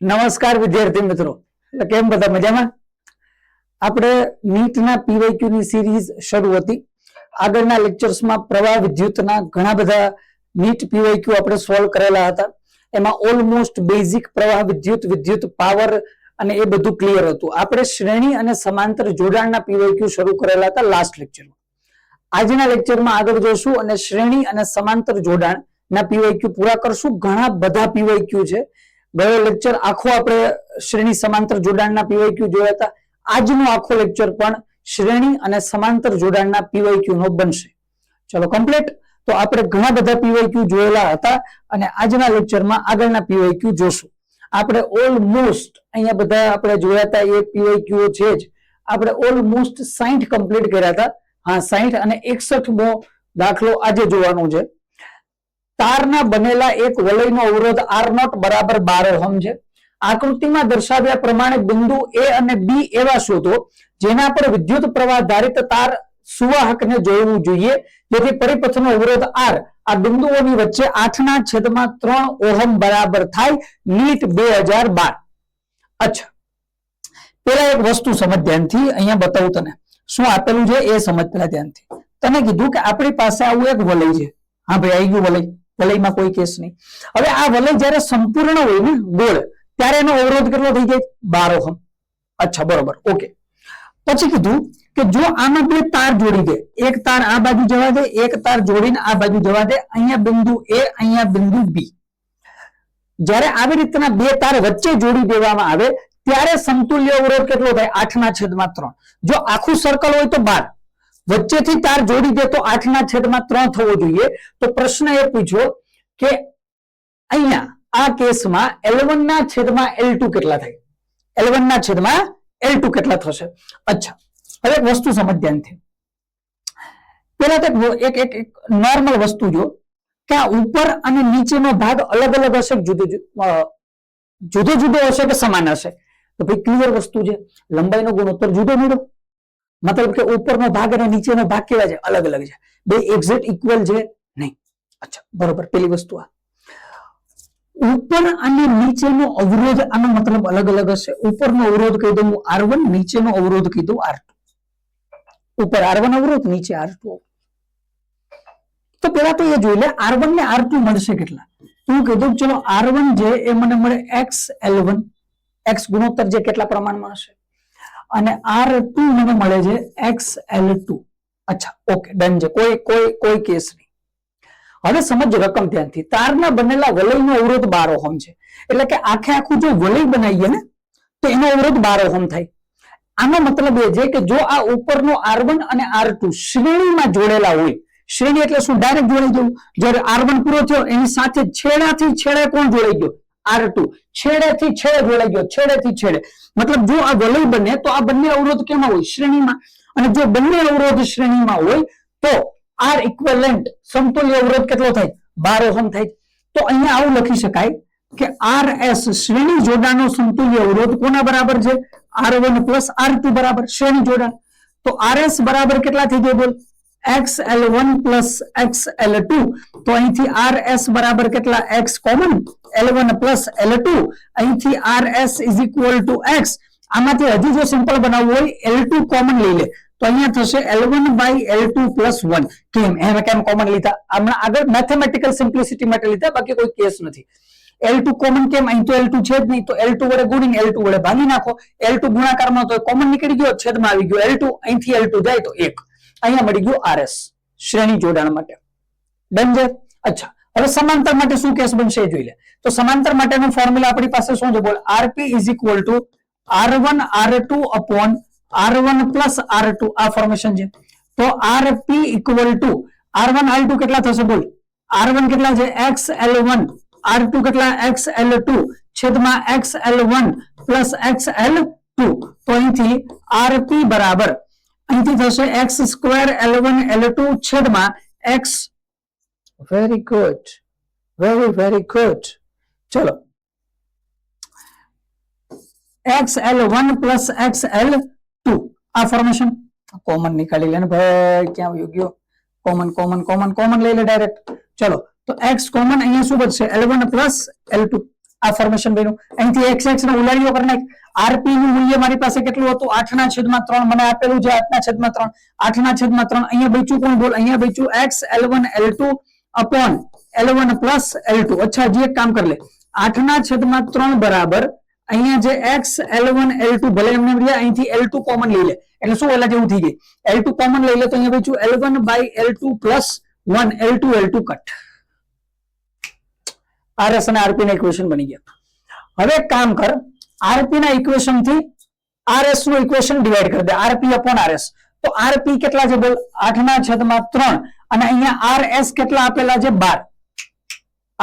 નમસ્કાર વિદ્યાર્થી મિત્રો, કેમ બધા મજામાં? આપણે નીટના પીવાયક્યુ ની સિરીઝ શરૂ હતી. આગળના લેક્ચર્સમાં પ્રવાહ વિદ્યુતના ઘણા બધા નીટ પીવાયક્યુ આપણે સોલ્વ કરેલા હતા. એમાં ઓલમોસ્ટ બેઝિક પ્રવાહ વિદ્યુત, વિદ્યુત પાવર અને એ બધું ક્લિયર હતું. આપણે શ્રેણી અને સમાંતર જોડાણના પીવાયક્યુ શરૂ કરેલા હતા લાસ્ટ લેક્ચરમાં. આજના લેક્ચરમાં આગળ જોશું અને શ્રેણી અને સમાંતર જોડાણના પીવાયક્યુ પૂરા કરશું. ઘણા બધા પીવાયક્યુ છે. ગયો લેક્ચર આખો આપણે શ્રેણી સમાંતર જોડાણના પીવાયક્યુ જોયા હતા. આજનો આખો લેક્ચર પણ શ્રેણી અને સમાંતર જોડાણના પીવાયક્યુ નો બનશે. ચલો કમ્પ્લીટ. તો આપણે ઘણા બધા પીવાયક્યુ જોયેલા હતા અને આજના લેક્ચરમાં આગળના પીવાયક્યુ જોશું. આપણે ઓલમોસ્ટ અહીંયા બધા આપણે જોયા હતા એ પીવાયક્યુ છે જ. આપણે ઓલમોસ્ટ 60 કમ્પ્લીટ કર્યા હતા. હા, 60 અને 61મો દાખલો આજે જોવાનો છે. તારના બનેલા એક વલયનો અવરોધ R0 બરાબર 12 ઓહમ છે. આકૃતિમાં દર્શાવ્યા પ્રમાણે બિંદુ A અને B એવા શોધો જેના પર વિદ્યુત પ્રવાહ ધારિત તાર સુવાહકને જોડવું જોઈએ જેથી પરિપથનો અવરોધ R આ બિંદુઓની વચ્ચે 8/3 ઓહમ બરાબર થાય. નીટ 2012. અચ્છા, પેલા એક વસ્તુ સમજ ધ્યાનથી, અહીંયા બતાવું તને શું આપેલું છે એ સમજ પેલા ધ્યાનથી. તને કીધું કે આપણી પાસે આવું એક વલય છે. હા ભાઈ, આવી ગયું વલય. વલયમાં કોઈ કેસ નહીં. હવે આ વલય જ્યારે સંપૂર્ણ હોય ને ગોળ, ત્યારે એનો અવરોધ કેટલો થઈ જાય? 12 ઓહમ. અચ્છા, બરોબર, ઓકે. પછી કીધું કે જો આમાં બે તાર જોડી દે, એક તાર આ બાજુ જવા દે, એક તાર જોડીને આ બાજુ જવા દે, અહીંયા બિંદુ A, અહીંયા બિંદુ B. જ્યારે આવી રીતના બે તાર વચ્ચે જોડી દેવામાં આવે ત્યારે સમતુલ્ય અવરોધ કેટલો થાય? 8/3. જો આખું સર્કલ હોય તો 12, વચ્ચેથી તાર જોડી દે તો 8/3 થવો જોઈએ. તો પ્રશ્ન એ પૂછ્યો કે અહીંયા આ કેસમાં L1/L2 કેટલા થાય? L1/L2 કેટલા થશે? અચ્છા, હવે એક વસ્તુ સમજ ધ્યાનથી. પેલા તો એક નોર્મલ વસ્તુ જો કે આ ઉપર અને નીચેનો ભાગ અલગ અલગ હશે, જુદો જુદો હશે કે સમાન હશે? તો ભાઈ ક્લિયર વસ્તુ છે, લંબાઈનો ગુણોત્તર જુદો જુદો. મતલબ કે ઉપરનો ભાગ અને નીચેનો ભાગ કેવા છે? અલગ અલગ છે. બે એક્ઝેક્ટ ઇક્વલ છે નહીં. અચ્છા, બરોબર. પેલી વસ્તુ આ ઉપર અને નીચેનો અવરોધ, આનો મતલબ અલગ અલગ હશે. ઉપરનો અવરોધ કહી દઉં R1, નીચેનો અવરોધ કહી દઉં R2. ઉપર R1 અવરોધ, નીચે R2. તો પેલા તો એ જોઈ લે R1 ને R2 મળશે કેટલા. હું કહી દઉં ચલો R1 જે એ મને મળે XL1, X ગુણોત્તર જે કેટલા પ્રમાણમાં હશે, અને R2 મને મળે છે XL2. અચ્છા, ઓકે, ડન છે. કોઈ કેસ નહીં. હવે સમજ રકમ ધ્યાનથી. તારના બનેલા વલયનો અવરોધ 12 ઓહમ છે. એટલે કે આખે આખું જો વલય બનાવીએ ને તો એનો અવરોધ 12 ઓહમ થાય. આનો મતલબ એ છે કે જો આ ઉપરનો R1 અને R2 શ્રેણીમાં જોડેલા હોય, શ્રેણી એટલે શું? ડાયરેક્ટ જોડાઈ જવું. જ્યારે R1 પૂરો થયો એની સાથે છેડાથી છેડે કોણ જોડાઈ ગયો? R2. છેડેથી છેડે જોડાઈ ગયો, છેડેથી છેડે. મતલબ જો આ વલય બને તો આ બંને અવરોધ કેમાં હોય? શ્રેણીમાં. અને જો બંને અવરોધ શ્રેણીમાં હોય તો R ઇક્વિવેલન્ટ સમતુલ્ય અવરોધ કેટલો થાય? 12 ઓહમ થાય. તો અહીંયા આવું લખી શકાય કે RS શ્રેણી જોડાણનો સમતુલ્ય અવરોધ કોના બરાબર છે? R1 પ્લસ R2 બરાબર શ્રેણી જોડાણ. તો RS બરાબર કેટલા થઈ જાય? બોલ. XL1 plus XL2. તો અહીંથી RS બરાબર કેટલા? X common, L1 plus L2. અહીંથી RS is equal two X. આમાંથી હજી જો સિમ્પલ બનાવવું હોય L2 કોમન લઈ લે તો અહીંયા થશે L1/L2 પ્લસ 1. કેમ કોમન લીધા? હમણાં આગળ મેથેમેટિકલ સિમ્પ્લિસિટી માટે લીધા, બાકી કોઈ કેસ નથી. L2 કોમન કેમ? અહીં તો L2 છે જ નહીં, તો L2 વડે ગુણીને L2 વડે ભાગી નાખો. L2 ગુણાકારમાં તો કોમન નીકળી ગયો, છેદમાં આવી ગયો L2. અહીંથી L2 જાય તો 1. અહીંયા મળી ગયું RS શ્રેણી જોડાણ માટે. ડન છે. અચ્છા, હવે સમાંતર માટે શું કેસ બનશે એ જોઈ લે. તો સમાંતર માટેનું ફોર્મ્યુલા આપણી પાસે શું છે? બોલ. RP is equal two R1 R2 upon R1 plus R2. આ ફોર્મેશન છે. તો RP equal to R1 R2 કેટલા થશે? બોલ. R1 કેટલા છે? XL1. R2 કેટલા? XL2 છેદમાં XL1 પ્લસ XL2. તો અહીંથી RP બરાબર અહીંથી થશે X સ્ક્વેર L1 L2 છેદમાં X. Very good, very good. ચલો, XL1 પ્લસ XL2 આ ફોર્મેશન કોમન નીકાળી લે ને ભાઈ. ક્યાં આવ્યો ગયો? કોમન લઈ લે ડાયરેક્ટ. ચલો, તો X કોમન અહીંયા શું બચશે? L1 plus L2. આ ફોર્મેશન બન્યું. અહીંથી એક્સ એક્સ નો ઉલાડીઓ કરી નાખ. આરપી નું મૂલ્ય મારી પાસે કેટલું હતું? 8/3 મને આપેલું છે 8/3. 8/3 અહીંયા બચ્યું કોણ બોલ? અહીંયા બચ્યું x L1 L2 upon L1 plus L2. અચ્છા હજી એક કામ કરી લે. 8/3 બરાબર અહીંયા જે x L1 L2 ભલે એમને રહ્યા, અહીંથી L2 કોમન લઈ લે એટલે શું ઓલા જેવું થઈ જાય. L2 કોમન લઈ લે તો અહીંયા બચ્યું L1/L2 plus 1 L2 L2 cut. RS અને RP ના ઇક્વેશન બની ગયા. હવે એક કામ કર, RP ના ઇક્વેશન થી RS નું ઇક્વેશન ડિવાઈડ કરી દે. RP upon RS. તો RP કેટલા છે બોલ? 8/3 અને અહીંયા RS કેટલા આપેલા છે? 12.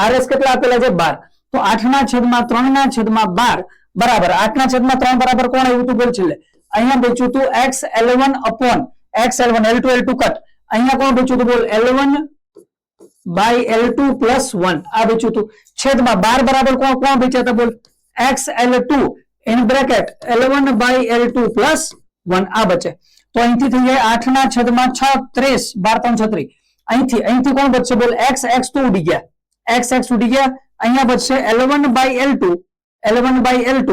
RS કેટલા આપેલા છે? 12. તો 8/3/12 બરાબર 8/3 બરાબર કોણ આવ્યું તું બોલ છેલ્લે? અહીંયા બચ્યું તું x L1 upon x L1 L2 L2 cut. અહીંયા કોણ બચ્યું તું બોલ? L1/L2 plus 1 આ બચ્યું તું. છેદમાં 12 બરાબર કોણ બચ્યા હતા બોલ? x L2 in bracket L1/L2 plus 1 આ બચે. તો અહીંથી થઈ જાય 8/36 12 અહીંથી કોણ બચશે બોલ? x તો ઉડી ગયા, x ઉડી ગયા. અહીંયા બચશે L1/L2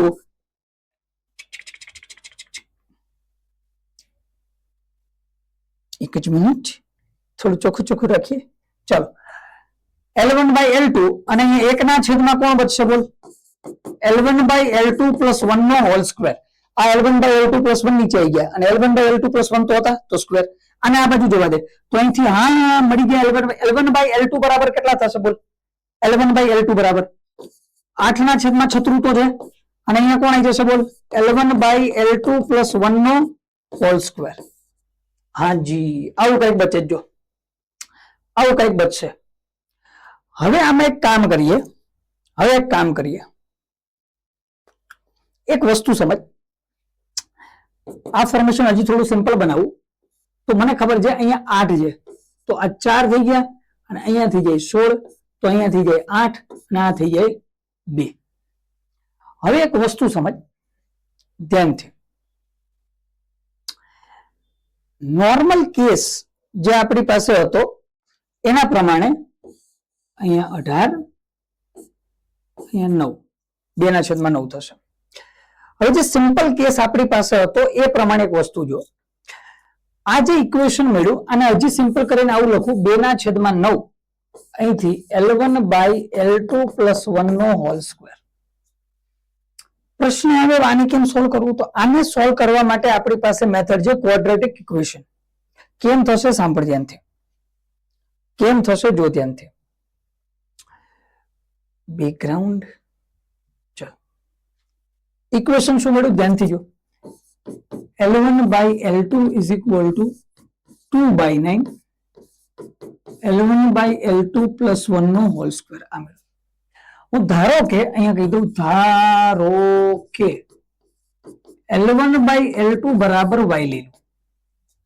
એક જ મિનિટ થોડું ચોખ્ખું રાખીએ. ચાલો L1/L2 અને અહીંયા 1/છેદમાં કોણ બચશે બોલ? L1/L2 plus 1 નો હોલ સ્ક્વેર. આ L1/L2 plus 1 નીચે આવી ગયા અને L1/L2 plus 1 તો હતા તો સ્ક્વેર. અને આ બાજુ જવા દે તો અહીંથી હા મળી ગયા L1/L2 બરાબર કેટલા થશે બોલ? L1/L2 બરાબર 8/36 તો છે અને અહીંયા કોણ આવી જશે બોલ? L1/L2 plus 1 નો હોલ સ્ક્વેર. હાજી આવું કઈક બચે. જો આવું કઈક બચશે. હવે આમાં એક કામ કરીએ. એક વસ્તુ સમજ. આ ફોર્મેશન હજી થોડું સિમ્પલ બનાવું તો મને ખબર છે અહીંયા 8 છે તો આ 4 થઈ ગયા અને અહીંયા થઈ જાય 16 તો અહીંયા થઈ જાય 8 અને આ થઈ જાય 2. હવે એક વસ્તુ સમજ ધ્યાનથી. નોર્મલ કેસ જે આપણી પાસે હતો એના પ્રમાણે અહીંયા 18 અહીંયા 9 2/9 થશે. હવે જે સિમ્પલ કેસ આપણી પાસે હતો એ પ્રમાણે એક વસ્તુ જો. આ જે ઇક્વેશન મળ્યું અને હજી સિમ્પલ કરીને આવું લખું 2/9 અહીંથી L1/L2 plus 1 નો હોલ સ્ક્વેર. પ્રશ્ન હવે આને કેમ સોલ્વ કરવું? તો આને સોલ્વ કરવા માટે આપણી પાસે મેથડ છે ક્વોડ્રેટિક ઇક્વેશન. કેમ થશે સાંભળ ધ્યાનથી. કેમ થશે જો ધ્યાનથી. બેકગ્રાઉન્ડ ઇક્વેશન શું મળ્યું ધ્યાનથી જો. L1/L2 is equal to 2/9 L1/L2 plus 1 no whole square. આ મળ્યું. હું ધારો કે અહીંયા કહી દઉં ધારો કે L1/L2 બરાબર y લઈ લઉં.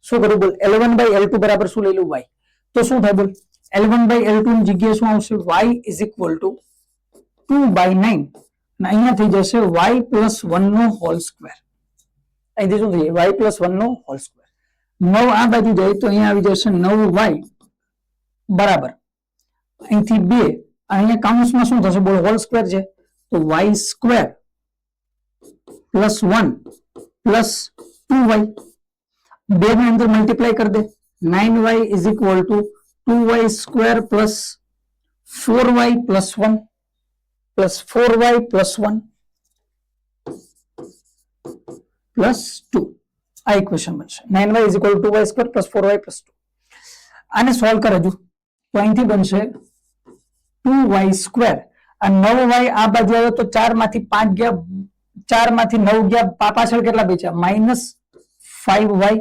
શું કરું બોલ? L1/L2 બરાબર શું લઈ લઉં? y. તો શું થાય બોલ? L1/L2 ની જગ્યાએ શું આવશે? y is equal to 2/9 અને અહીંયા થઈ જશે y plus 1 નો હોલ સ્ક્વેર. અહીંથી શું થઈ જાય? y plus 1 નો હોલ સ્ક્વેર. 9 આ બાજુ જાય તો અહીંયા આવી જશે 9y બરાબર અહીંથી 2 અહીંયા કાઉન્સમાં શું થશે બોલ? હોલ સ્ક્વેર છે તો y square plus 1 plus 2y 2 ની અંદર મલ્ટીપ્લાય કરી દે. 9y is equal to 2y square plus 4y plus 1 plus 4y plus 1 plus 2. આ ઇક્વેશન બનશે. 9y is equal to 2y square plus 4y plus 2. આને solve કરે જો તો અહીંથી બનશે 2y સ્ક્વેર અને 9y આ બાજુ આવે તો 4 માંથી 5 ગયા 4 માંથી 9 ગયા પાછળ કેટલા બચ્યા? -5y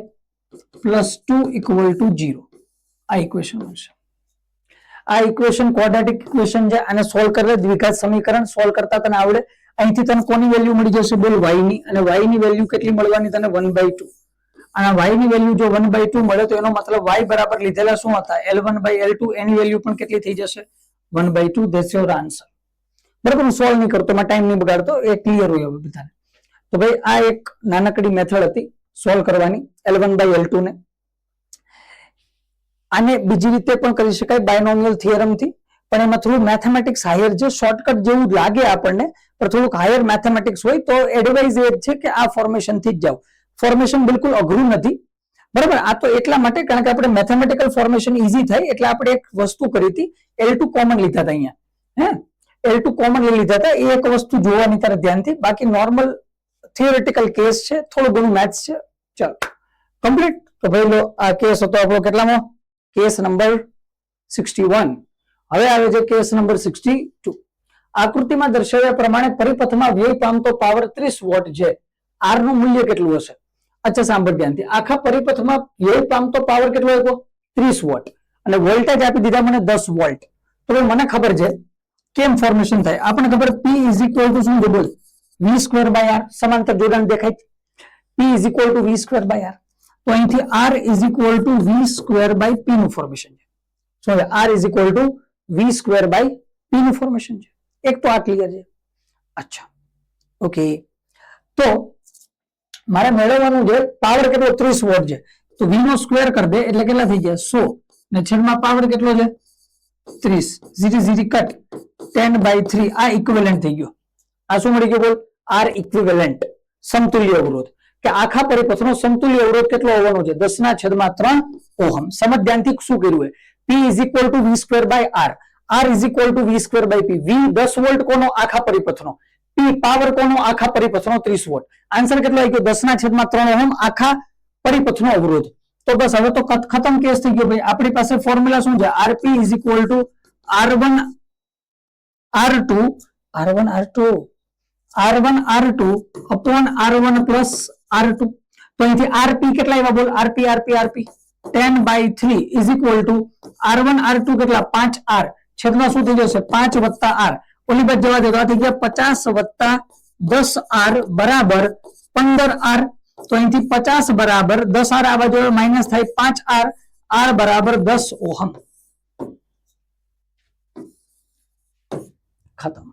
plus 2 equal to 0. આ ઇક્વેશન બનશે. આ ઇક્વેશન ક્વોડ્રેટિક ઇક્વેશન છે. આને સોલ્વ કરે દ્વિઘાત સમીકરણ સોલ્વ કરતા તને આવડે. અહીંથી તને કોની વેલ્યુ મળી જશે બોલ? y ની. અને y ની વેલ્યુ કેટલી મળવાની તને? 1/2. અને y ની વેલ્યુ જો 1/2 મળે તો એનો મતલબ y બરાબર લીધેલા શું હતા? L1/L2 એની વેલ્યુ પણ કેટલી થઈ જશે? 1/2. That's your answer. બરાબર. હું સોલ્વ નહીં કરતો, માં ટાઈમ નહીં બગાડતો, એ ક્લિયર હોય હવે બધાને. તો ભાઈ આ એક નાનકડી મેથડ હતી સોલ્વ કરવાની L1/L2 ને. આને બીજી રીતે પણ કરી શકાય બાયનોમિયલ થિયરમ થી, પણ એમાં થોડું મેથેમેટિક્સ હાયર છે, શોર્ટકટ જેવું લાગે આપણને, પણ થોડુંક હાયર મેથેમેટિક્સ હોય તો એડવાઇઝ એ જ છે કે આ ફોર્મેશન થી જ જાઓ. ફોર્મેશન બિલકુલ અઘરું નથી, બરાબર. આ તો એટલા માટે કારણ કે આપણે મેથેમેટિકલ ફોર્મેશન ઈઝી થાય એટલે આપણે એક વસ્તુ કરી હતી, L2 કોમન લીધા હતા અહીંયા. L2 કોમન લીધા હતા, એ એક વસ્તુ જોવાની તારે ધ્યાનથી. બાકી નોર્મલ થિયોરેટિકલ કેસ છે, થોડું ઘણું મેથ્સ છે. ચાલો કમ્પ્લીટ. તો ભાઈ લો આ કેસ હતો આપણો કેટલામો? Case number 61. હવે આવે છે કેસ નંબર 62. આકૃતિમાં દર્શાવ્યા પ્રમાણે પરિપથમાં વ્યય પામતો પાવર 30 વોટ છે. આર નું મૂલ્ય કેટલું હશે? અચ્છા સાંભળ ધ્યાનથી. આખા પરિપથમાં વ્યય પામતો પાવર કેટલો આપ્યો? 30 વોટ. અને વોલ્ટેજ આપી દીધા મને 10 વોલ્ટ. તો મને ખબર છે કેમ ફોર્મેશન થાય. આપણને ખબર P ઇઝ ઇક્વલ ટુ શું છે બોલ? V square by R. સમાંતર જોડાણ દેખાય. P is equal to V square by R. તો અહીંથી R is equal to V square by P નું ફોર્મેશન છે. શું છે? R is equal to V square by P નું ફોર્મેશન છે. એક તો આ ક્લિયર છે. અચ્છા ઓકે. તો મારે મેળવવાનું છે પાવર કેટલો? 30 વોટ છે. તો V નો સ્ક્વેર કરી દે એટલે કેટલા થઈ ગયા? 100. ને છેદમાં પાવર કેટલો છે? 30. ઝીરી ઝીરી કટ 10/3. આ ઇક્વિવેલન્ટ થઈ ગયો. આ શું મળી ગયું બોલ? R ઇક્વિવેલન્ટ, સમતુલ્ય અવરોધ. કે આખા પરિપથનો સમતુલ્ય અવરોધ કેટલો હોવાનો છે? 10/3 ઓહમ. સમજ ધ્યાનથી શું કર્યું છે? P is equal to V square by R. R is equal to V square by P. V 10 volt કોનો? આખા પરિપથનો. P પાવર કોનો? આખા પરિપથનો 30 વોટ. આન્સર કેટલો આવી ગયો? 10/3 ઓહમ આખા પરિપથનો અવરોધ. તો બસ હવે તો ખતમ કેસ થઈ ગયો ભાઈ. આપણી પાસે ફોર્મ્યુલા શું છે? RP is equal two R1 R2 upon R1 plus R2. તો અહીંથી RP કેટલા આવ્યા બોલ? RP 10/3 is equal two R1 R2 કેટલા? 5R. છેદમાં શું થઈ જશે? 5 વત્તા R. ઓલી બાજુ જવા દે તો આ થઈ ગયા 50 વત્તા 10R બરાબર 15R. તો અહીંથી 50 બરાબર 10R આ બાજુ માઇનસ થાય 5R. R બરાબર 10 ઓહમ. ખતમ.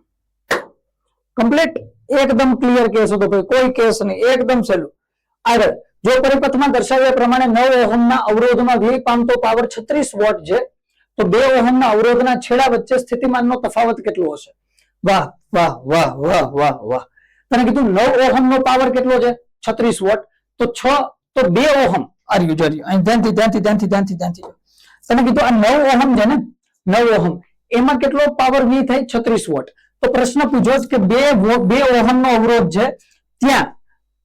કમ્પ્લીટ. એકદમ ક્લિયર કેસ હતો ભાઈ, કોઈ કેસ નહીં, એકદમ સહેલું. આગળ જો પરિપથમાં દર્શાવ્યા પ્રમાણે 9 ઓહમના અવરોધમાં વ્યય પામતો પાવર 36 વોટ છે, તો 2 ઓહમના અવરોધના છેડા વચ્ચે સ્થિતિમાનનો તફાવત કેટલો હશે? વાહ વાહ વાહ વાહ વાહ વાહ. તને કીધું 9 ઓહમનો પાવર કેટલો છે? 36 વોટ. તો 2 ઓહમ આર્યું જોરી. અહીં ધ્યાનથી તને કીધું આ 9 ઓહમ છે ને, 9 ઓહમ એમાં કેટલો પાવર વ્યય થાય? 36 વોટ. તો પ્રશ્ન પૂછ્યો કે 2 ઓહમનો અવરોધ છે, ત્યાં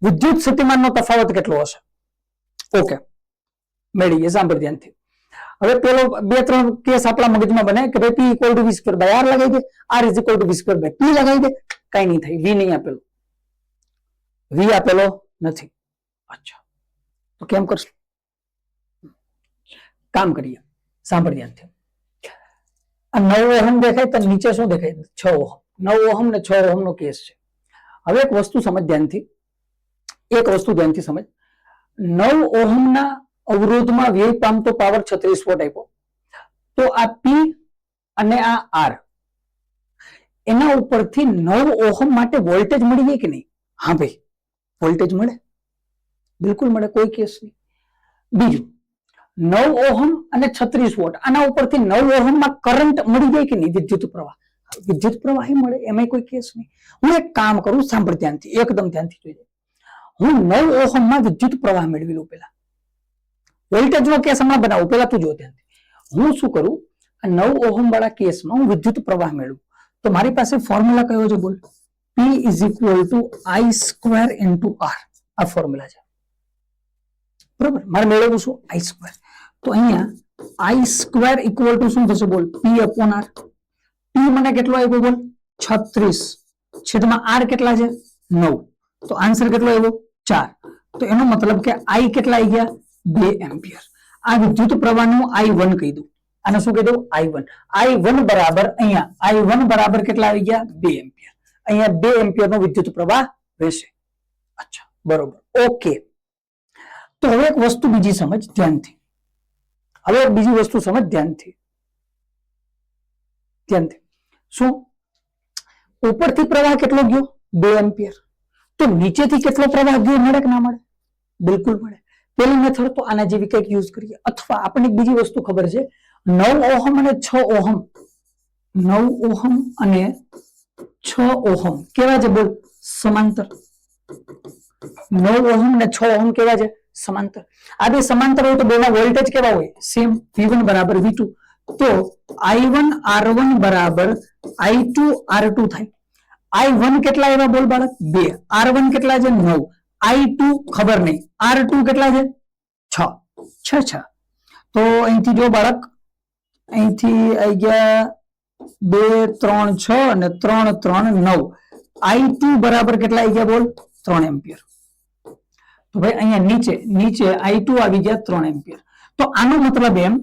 વિદ્યુત સ્થિતિમાનનો તફાવત કેટલો હશે? ઓકે મેળવી ગયા. સાંભળ ધ્યાનથી. હવે પેલો 2-3 કેસ આપણા મગજમાં બને કે ભાઈ P equal to V square by R લગાવી દે, R is equal to V square by P લગાવી દે. કઈ નહીં થાય. V નહીં આપેલો, V આપેલો નથી. અચ્છા તો કેમ કરશું? કામ કરીએ. સાંભળ ધ્યાનથી. આ 9 ઓહમ દેખાય તો નીચે શું દેખાય? 6 ઓહમ. 9 ઓહમ ને 6 ઓહમ નો કેસ છે. હવે એક વસ્તુ સમજ ધ્યાનથી, સમજ. 9 ઓહમના અવરોધમાં વ્યય પામતો પાવર 36 વોટ આપ્યો. તો આ P અને આ R, એના ઉપરથી 9 ઓહમ માટે વોલ્ટેજ મળી જાય કે નહીં? હા ભાઈ વોલ્ટેજ મળે, બિલકુલ મળે, કોઈ કેસ નહીં. બીજું 9 ઓહમ અને 36 વોટ, આના ઉપરથી 9 ઓહમમાં કરંટ મળી જાય કે નહીં? વિદ્યુત પ્રવાહ મળે, એમાં કોઈ કેસ નહીં. હું એક કામ કરું, સાંભળ ધ્યાનથી, એકદમ ધ્યાનથી જોઈ. હું 9 ઓહમમાં વિદ્યુત પ્રવાહ મેળવી લઉં. પેલા વોલ્ટેજનો કેસ હમણાં બનાવું, પેલા તું જો ધ્યાનથી. હું શું કરું? આ 9 ઓહમ વાળા કેસમાં હું વિદ્યુત પ્રવાહ મેળવું. તો મારી પાસે ફોર્મ્યુલા કયો છે બોલ? P is equal two I square into R. આ ફોર્મ્યુલા છે, બરોબર. મારે મેળવવું શું? I square. તો અહીંયા I સ્ક્વેર ઇક્વલ ટુ શું થશે બોલ? P upon R. P મને કેટલો આવ્યો બોલ? 36 છેદમાં R કેટલા છે? 9. તો આન્સર કેટલો આવ્યો? 4. તો એનો મતલબ કે I કેટલા આવી ગયા? 2 એમ્પિયર. આ વિદ્યુત પ્રવાહનું I1 કહી દઉં. આને શું કહી દઉં? I1 બરાબર અહીંયા I1 બરાબર કેટલા આવી ગયા? 2 એમ્પિયર. અહીંયા 2 એમ્પિયર નો વિદ્યુત પ્રવાહ વહેશે. અચ્છા બરોબર, ઓકે. તો હવે એક વસ્તુ બીજી સમજ ધ્યાનથી. શું ઉપરથી પ્રવાહ કેટલો ગયો? 2 એમ્પિયર. તો નીચેથી કેટલો પ્રવાહ ગયો? મળે કે ના મળે? બિલકુલ મળે. પેલી મેથડ તો આના જેવી કંઈક યુઝ કરીએ. અથવા આપણને બીજી વસ્તુ ખબર છે, 9 ઓહમ અને 6 ઓહમ 9 ઓહમ અને 6 ઓહમ કેવા છે બોલ? સમાંતર. 9 ઓહમ ને 6 ઓહમ કેવા છે? સમાંતર. આ બે સમાંતર હોય તો બેના વોલ્ટેજ કેવા હોય? સેમ. V1 બરાબર V2. તો I1 R1 બરાબર I2 R2 થાય. I1 કેટલા એવા બોલ બાળક? 2. R1 કેટલા છે? 9. I2 ખબર નહીં. R2 કેટલા છે? 6. તો અહીંથી જો બાળક, અહીંથી આવી ગયા 2 3 6 અને 3 3 9. I2 બરાબર કેટલા આવી ગયા બોલ? 3 એમ્પિયર. તો ભાઈ અહીંયા નીચે I2 આવી ગયા 3 એમ્પિયર. તો આનો મતલબ એમ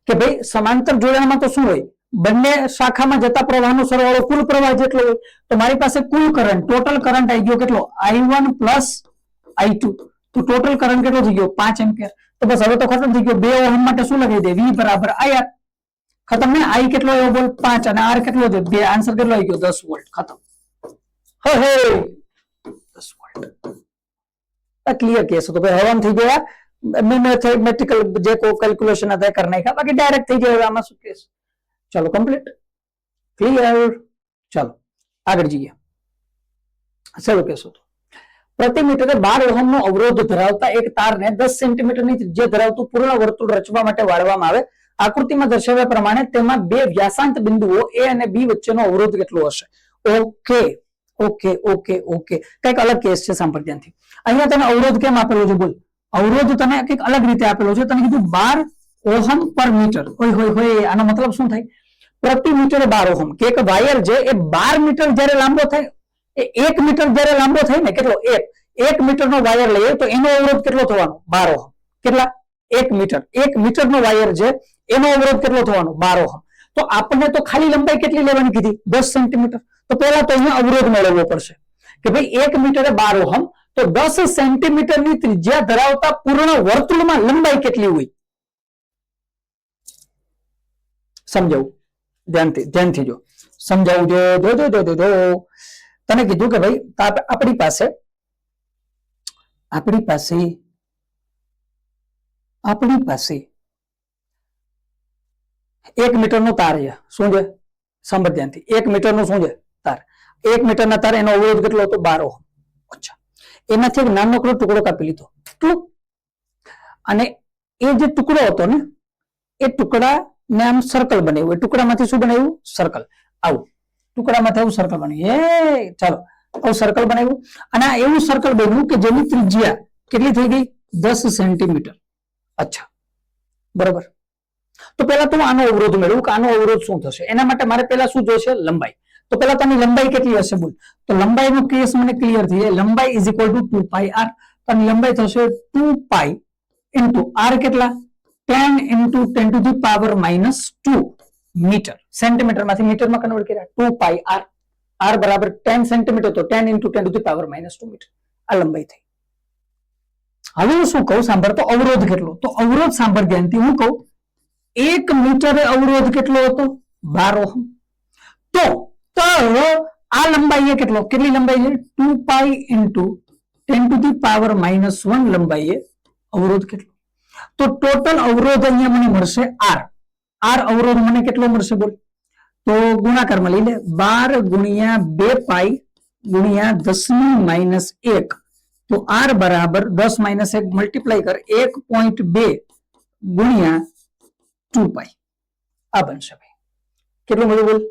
કે ભાઈ સમાંતર જોડાણમાં તો શું હોય? બંને શાખામાં જતા પ્રવાહનો સરવાળો કુલ પ્રવાહ જેટલો હોય. તો મારી પાસે કુલ કરંટ, ટોટલ કરંટ આવી ગયો કેટલો? I1 plus I2. તો ટોટલ કરંટ કેટલો થઈ ગયો? 5 એમ્પિયર. તો બસ હવે તો ખતમ થઈ ગયો. 2 ઓહમ માટે શું લગાવી દે? V બરાબર IR. ખતમ ને? I કેટલો આવ્યો બોલ? 5 અને R કેટલો છે? 2. આન્સર કેટલો આવી ગયો? 10 વોલ્ટ. ખતમ. હે 10 વોલ્ટ. क्लियर केस हो तो भाई हवन थी गया. मैथमेटिकल जे को कैलकुलेशन आता है करने का, बाकी डायरेक्ट थी गया आमा શું કેસ. चलो कंप्लीट क्लियर. चलो આગળ જઈએ. ચલો કેસ હતો. પ્રતિ મીટરે 12 ઓહમ નો અવરોધ ધરાવતા એક તારને 10 સેન્ટીમીટર ની ત્રિજ્યા ધરાવતું પૂર્ણ વર્તુળ રચવા માટે વાળવામાં આવે. આકૃતિમાં દર્શાવ્યા પ્રમાણે તેમાં બે વ્યાસાંત બિંદુઓ A અને B વચ્ચેનો અવરોધ કેટલો હશે? Okay okay okay okay. કઈક અલગ કેસ છે, સાંભળ ધ્યાનથી. અહીંયા તને અવરોધ કેમ આપેલો છે બોલ? અવરોધ તને કંઈક અલગ રીતે આપેલો છે. તને કીધું 12 ઓહમ પર મીટર. ઓય હોય હોય. આનો મતલબ શું થાય? પ્રતિ મીટરે 12 ઓહમ. કે એક વાયર છે એ 12 મીટર જ્યારે લાંબો થાય, એ 1 મીટર જ્યારે લાંબો થાય ને, કેટલો? 1 મીટરનો વાયર લઈએ તો એનો અવરોધ કેટલો થવાનો? 12 ઓહમ. કેટલા? 1 મીટર. 1 મીટરનો વાયર છે એનો અવરોધ કેટલો થવાનો? 12 ઓહમ. તો આપણને તો ખાલી લંબાઈ કેટલી લેવાની કીધી? 10 સેન્ટીમીટર. તો પહેલા તો અહીંયા અવરોધ મેળવવો પડશે કે ભાઈ 1 મીટરે 12 ઓહમ, તો 10 સેન્ટીમીટરની ત્રિજ્યા ધરાવતા પૂર્ણ વર્તુળમાં લંબાઈ કેટલી હોય? સમજાવું ધ્યાનથી જો સમજાવું જો. તને કીધું કે ભાઈ આપણી પાસે 1 મીટરનો તાર છે. શું છે? સાંભળ ધ્યાનથી. 1 મીટરનો શું છે? તાર. 1 મીટરના તાર, એનો અવરોધ કેટલો હતો? 12 ઓહમ. અચ્છા, એમાંથી એક નાનો ટુકડો કાપી લીધો અને એ જે ટુકડો હતો ને, એ ટુકડાને આમ સર્કલ બનાવ્યું. એ ટુકડામાંથી શું બનાવ્યું? સર્કલ. આવું ટુકડામાંથી આવું સર્કલ બન્યું. ચાલો આવું સર્કલ બનાવ્યું. અને આ એવું સર્કલ બન્યું કે જેની ત્રિજ્યા કેટલી થઈ ગઈ? 10 સેન્ટીમીટર. અચ્છા બરોબર. તો પેલા તો આનો અવરોધ મેળવું કે આનો અવરોધ શું થશે. એના માટે મારે પેલા શું જોઈશે? લંબાઈ. તો પેલા તેની લંબાઈ કેટલી હશે બોલ? તો લંબાઈનો કેસ મને ક્લિયર થઈ જાય. લંબાઈ ઇઝ ઇક્વલ ટુ 2 πr. અને લંબાઈ થશે 2 પાઈ ઇન્ટુ r કેટલા? 10 into 10 to the power -2 metre. Centimetre માંથી મીટરમાં કન્વર્ટ કર્યા. 2 પાઈ r. r બરાબર 10 સેન્ટીમીટર, તો 10 into 10 to the power -2 metre. આ લંબાઈ થઈ. હવે હું શું કહું સાંભળ. તો અવરોધ કેટલો? તો અવરોધ સાંભળ ધ્યાનથી. હું કહું 1 મીટરે અવરોધ કેટલો હતો? 12 ઓહમ. તો આ લંબાઈ કેટલો? કેટલી લંબાઈ છે? 2 પાઈ ઇન્ટુ 10 ટુ ધી પાવર -1 લંબાઈએ અવરોધ કેટલો? તો ટોટલ અવરોધ અહીંયા મને મળશે R. અવરોધ મને કેટલો મળશે બોલ? તો ગુણાકારમાં લઈ લે. 12 ગુણ્યા 2 પાઈ ગુણ્યા 10 - 1. તો R બરાબર 10 - 1 મલ્ટીપ્લાય કર 1.2 ગુણ્યા 2 પાઈ. આ બનશે ભાઈ. કેટલું મળ્યું બોલ?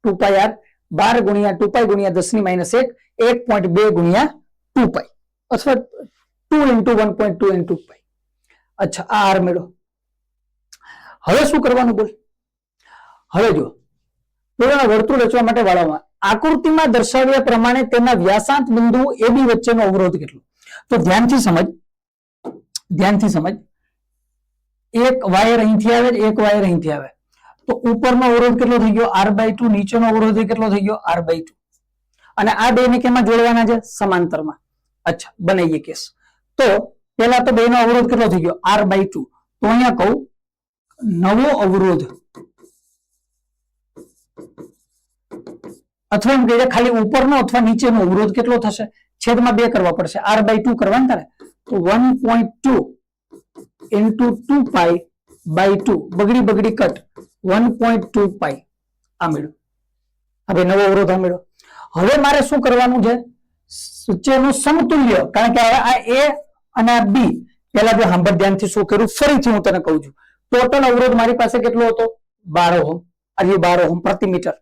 2 પાઈ R. 12 ગુણ્યા 2 પાઈ ગુણ્યા 10 - 1 1.2 ગુણ્યા 2 પાઈ, અથવા 2 ઇન્ટુ 1.2 ઇન્ટુ પાઈ. અચ્છા, આ R મેળો. હવે શું કરવાનું બોલ? હવે જો પૂર્ણ વર્તુળ રચવા માટે વાળવામાં આકૃતિમાં દર્શાવ્યા પ્રમાણે તેના વ્યાસાંત બિંદુ AB વચ્ચેનો અવરોધ કેટલો? તો ધ્યાનથી સમજ. એક વાયર અહીંથી આવે, એક વાયર અહીંથી આવે. તો ઉપરનો અવરોધ કેટલો થઈ ગયો? R/2. નીચેનો અવરોધ કેટલો થઈ ગયો? R/2. અને આ બે ને કેમાં જોડવાના છે? સમાંતરમાં. અચ્છા, બનાવીએ કેસ. તો પેલા તો બે નો અવરોધ કેટલો થઈ ગયો? R/2. તો અહીંયા કહું નવો અવરોધ, અથવા એમ કહીએ ખાલી ઉપરનો અથવા નીચેનો અવરોધ કેટલો થશે? છેદમાં 2 કરવા પડશે. R/2 કરવાનું તારે. તો 1.2 ઇન્ટુ 2 પાઈ બાય 2. બગડી કટ 1.2 પાઈ આ મળ્યું. હવે નવો અવરોધ આ મળ્યો. હવે મારે શું કરવાનું છે? વચ્ચેનું સમતુલ્ય, કારણ કે હવે આ એ અને આ બી, પેલા જો સાંભળ ધ્યાનથી શું કર્યું ફરીથી હું તને કહું છું. ટોટલ અવરોધ મારી પાસે કેટલો હતો? 12 ઓહમ. આજે 12 ઓહમ પ્રતિ મીટર.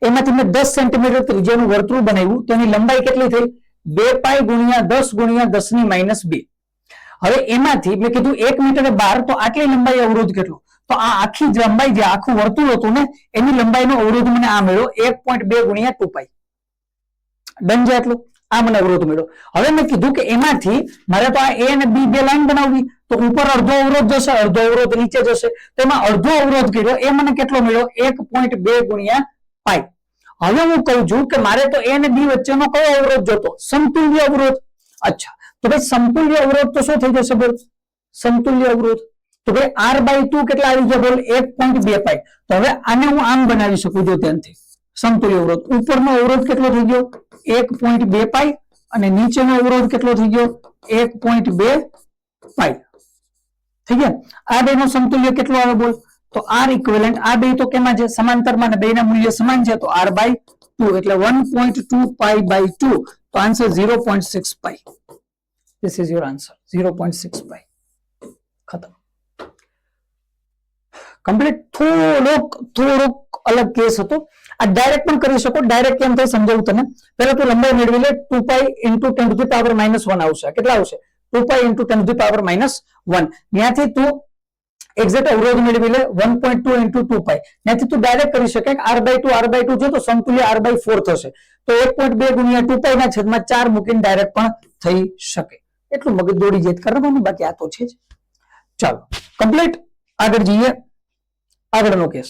એમાંથી મેં 10 સેન્ટીમીટર ત્રિજ્યાનું વર્તુળ બનાવ્યું, તો એની લંબાઈ કેટલી થઈ? 2 પાઈ ગુણ્યા 10 ગુણ્યા 10 ની માઇનસ 2. હવે એમાંથી મેં કીધું 1 મીટરે 12, તો આટલી લંબાઈ અવરોધ કેટલો? તો આ આખી લંબાઈ જે આખું વર્તુળ હતું ને એની લંબાઈનો અવરોધ મને આ મળ્યો 1.2 ગુણ્યા 2 પાઈ. ડન છે આટલું? આ મને અવરોધ મળ્યો. હવે મેં કીધું કે એમાંથી મારે તો આ એ અને બી બે લાઈન બનાવવી, તો ઉપર અડધો અવરોધ જશે, અડધો અવરોધ નીચે જશે. તો એમાં અડધો અવરોધ કર્યો એ મને કેટલો મળ્યો? 1.2 ગુણ્યા પાઈ. હવે હું કહું છું કે મારે તો એ અને બી વચ્ચેનો કયો અવરોધ જોતો? સમતુલ્ય અવરોધ. અચ્છા, તો ભાઈ સમતુલ્ય અવરોધ તો શું થઈ જશે બોલ? સમતુલ્ય અવરોધ તો ભાઈ r/2 કેટલા આવી ગયા બોલ? 1.2 પાઈ. તો હવે આને હું આમ બનાવી શકું જો ધ્યાનથી. સમતુલ્ય અવરોધ ઉપરનો અવરોધ કેટલો થઈ ગયો? 1.2 પાઈ અને નીચેનો અવરોધ કેટલો થઈ ગયો? 1.2 પાઈ. થઈ ગયા? આ બેનો સમતુલ્ય કેટલો આવે બોલ? તો r ઇક્વિવેલન્ટ, આ બે તો કેમાં છે? સમાંતરમાં, ને બેના મૂલ્ય સમાન છે, તો r/2 એટલે 1.2 પાઈ બાય 2. તો answer 0.6 pi. This is your answer. 0.6 pi. ખતમ. કમ્પ્લીટ. થોડોક અલગ કેસ હતો. આ ડાયરેક્ટ પણ કરી શકો. ડાયરેક્ટ કેમ થાય સમજાવું તને. પહેલા તું લંબાઈ મેળવી લે. 2 પાઈ ઇન્ટુ 10 ટુ ધ પાવર -1 આવશે. કેટલા આવશે? 2 પાઈ ઇન્ટુ 10 ટુ ધ પાવર -1. ત્યાંથી તું એક્ઝેક્ટ અવરોધ મેળવી લે 1.2 ઇન્ટુ 2 પાઈ. ત્યાંથી તું ડાયરેક્ટ કરી શકે r/2 છે તો સમતુલ્ય r/4 થશે. તો 1.2 ગુણ્યા 2 પાઈ ના છેદમાં 4 મૂકીને ડાયરેક્ટ પણ થઈ શકે. એટલું મગજ દોડી જેત કરવાનું, બાકી આ તો છે જ. ચાલો કમ્પ્લીટ. આગળ જઈએ. આગળનો કેસ.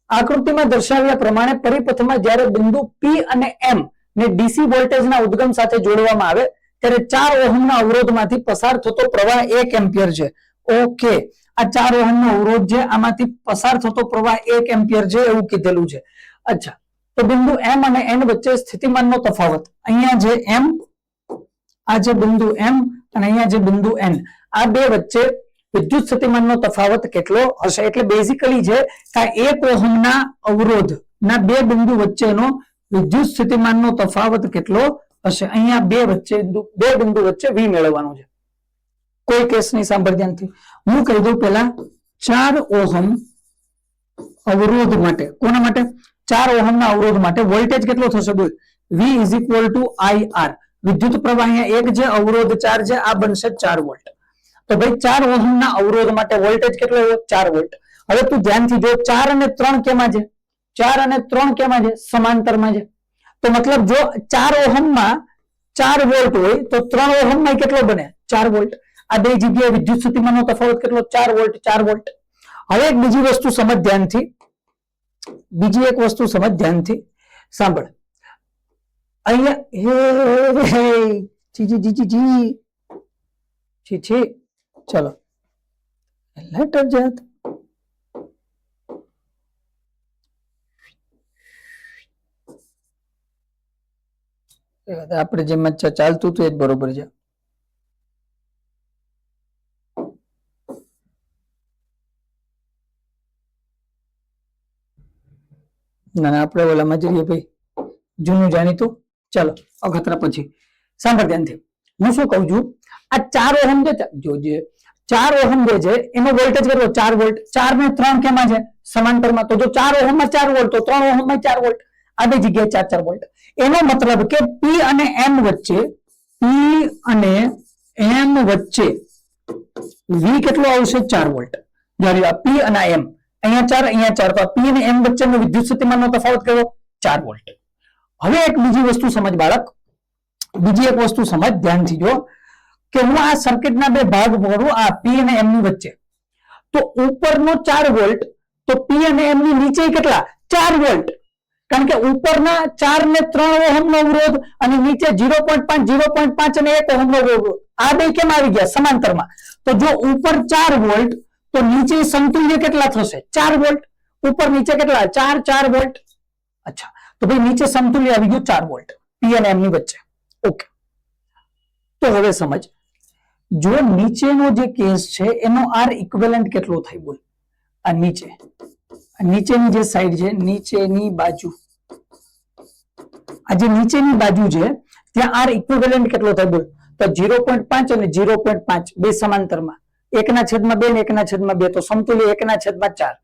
આકૃતિમાં દર્શાવ્યા પ્રમાણે પરિપથમાં જ્યારે બિંદુ P અને M ને DC વોલ્ટેજના ઉદ્ગમ સાથે જોડવામાં આવે ત્યારે 4 ઓહમના અવરોધમાંથી પસાર થતો પ્રવાહ 1 એમ્પિયર છે. ઓકે, આ 4 ઓહમનો અવરોધ છે, આમાંથી પસાર થતો પ્રવાહ 1 એમ્પિયર છે એવું કીધેલું છે. અચ્છા, તો બિંદુ M અને N વચ્ચે સ્થિતિમાનનો તફાવત, અહીંયા જે M, આ જે બિંદુ M અને અહીંયા જે બિંદુ N, આ બે વચ્ચે વિદ્યુત સ્થિતિમાનનો તફાવત કેટલો હશે? એટલે બેઝિકલી છે કે 1 ઓહમના અવરોધ ના બે બિંદુ વચ્ચેનો વિદ્યુત સ્થિતિમાનનો તફાવત કેટલો હશે? અહીંયા બે બિંદુ વચ્ચે V મેળવવાનો છે. કોઈ કેસ નહીં, સાંભળ ધ્યાનથી. હું કહી દઉં પેલા 4 ઓહમ અવરોધ માટે. કોના માટે? 4 ઓહમના અવરોધ માટે વોલ્ટેજ કેટલો થશે બોલ? V is equal two IR. વિદ્યુત પ્રવાહ અહીંયા 1 છે, અવરોધ 4 છે, આ બનશે 4 વોલ્ટ. તો ભાઈ 4 ઓહમના અવરોધ માટે વોલ્ટેજ કેટલો આવ્યો? 4 વોલ્ટ. હવે તું ધ્યાનથી જો 4 અને 3 કેમાં છે? 4 અને 3 કેમાં છે? સમાંતરમાં છે. તો મતલબ જો 4 ઓહમમાં 4 વોલ્ટ હોય તો 3 ઓહમમાં કેટલો બને? 4 વોલ્ટ. આ બે જગ્યાએ વિદ્યુત સ્થિતિમાનનો તફાવત કેટલો? 4 વોલ્ટ. 4 વોલ્ટ. હવે એક બીજી વસ્તુ સમજ ધ્યાનથી. બીજી એક વસ્તુ સમજ ધ્યાનથી. સાંભળ. અહીંયા ચલો લેટર જાત. આપણે જેમ ચાલતું હતું એ જ બરોબર છે. ના આપણે ઓલામાં જઈએ ભાઈ, જૂનું જાણીતું. ચાલો અખતરા પછી. સાંભળ ધ્યાનથી. હું શું કહું છું, આ 4 ઓહમ જે 4 ઓહમ જે છે એનો વોલ્ટેજ કેટલો? 4 વોલ્ટ. 4 ને 3 કેમાં છે? સમાંતરમાં. તો જો 4 ઓહમમાં 4 વોલ્ટ તો 3 ઓહમમાં 4 વોલ્ટ. આ બે જગ્યાએ 4 વોલ્ટ. એનો મતલબ કે P અને M વચ્ચે V કેટલો આવશે? 4 વોલ્ટ. જ્યારે આ P અને M અહીંયા 4 અહીંયા 4, તો P અને M વચ્ચેનો વિદ્યુત સ્થિતિમાનનો તફાવત કેવો? 4 વોલ્ટ. હવે એક બીજી વસ્તુ સમજ બાળક, બીજી એક વસ્તુ સમજ ધ્યાનથી જો, કે હું આ સર્કિટના બે ભાગ કરું, આ P અને M ની વચ્ચે. તો ઉપરનો 4 વોલ્ટ, તો P અને M ની નીચે કેટલા? 4 વોલ્ટ. કારણ કે ઉપરના 4 ને 3 ઓહમનો અવરોધ અને નીચે 0.5 0.5 અને 1 ઓહમનો અવરોધ, આ બે કેમ આવી ગયા? સમાંતરમાં. તો જો ઉપર 4 વોલ્ટ તો નીચે સમતુલ્ય કેટલા થશે? 4 વોલ્ટ. ઉપર નીચે કેટલા? 4 વોલ્ટ. અચ્છા, તો ભાઈ નીચે સમતુલ્ય આવી ગયું 4 વોલ્ટ P અને M ની વચ્ચે. ઓકે, તો હવે સમજ. જો નીચેનો જે કેસ છે એનો R ઇક્વિવેલન્ટ કેટલો થાય બોલ? આ નીચે નીચેની જે સાઈડ છે, નીચેની બાજુ, આ જે નીચેની બાજુ છે ત્યાં આર ઇક્વિવેલન્ટ કેટલો થાય બોલ? તો 0.5 અને 0.5 બે સમાંતરમાં, 1/2 ને 1/2 તો સમતુલ્ય 1/4.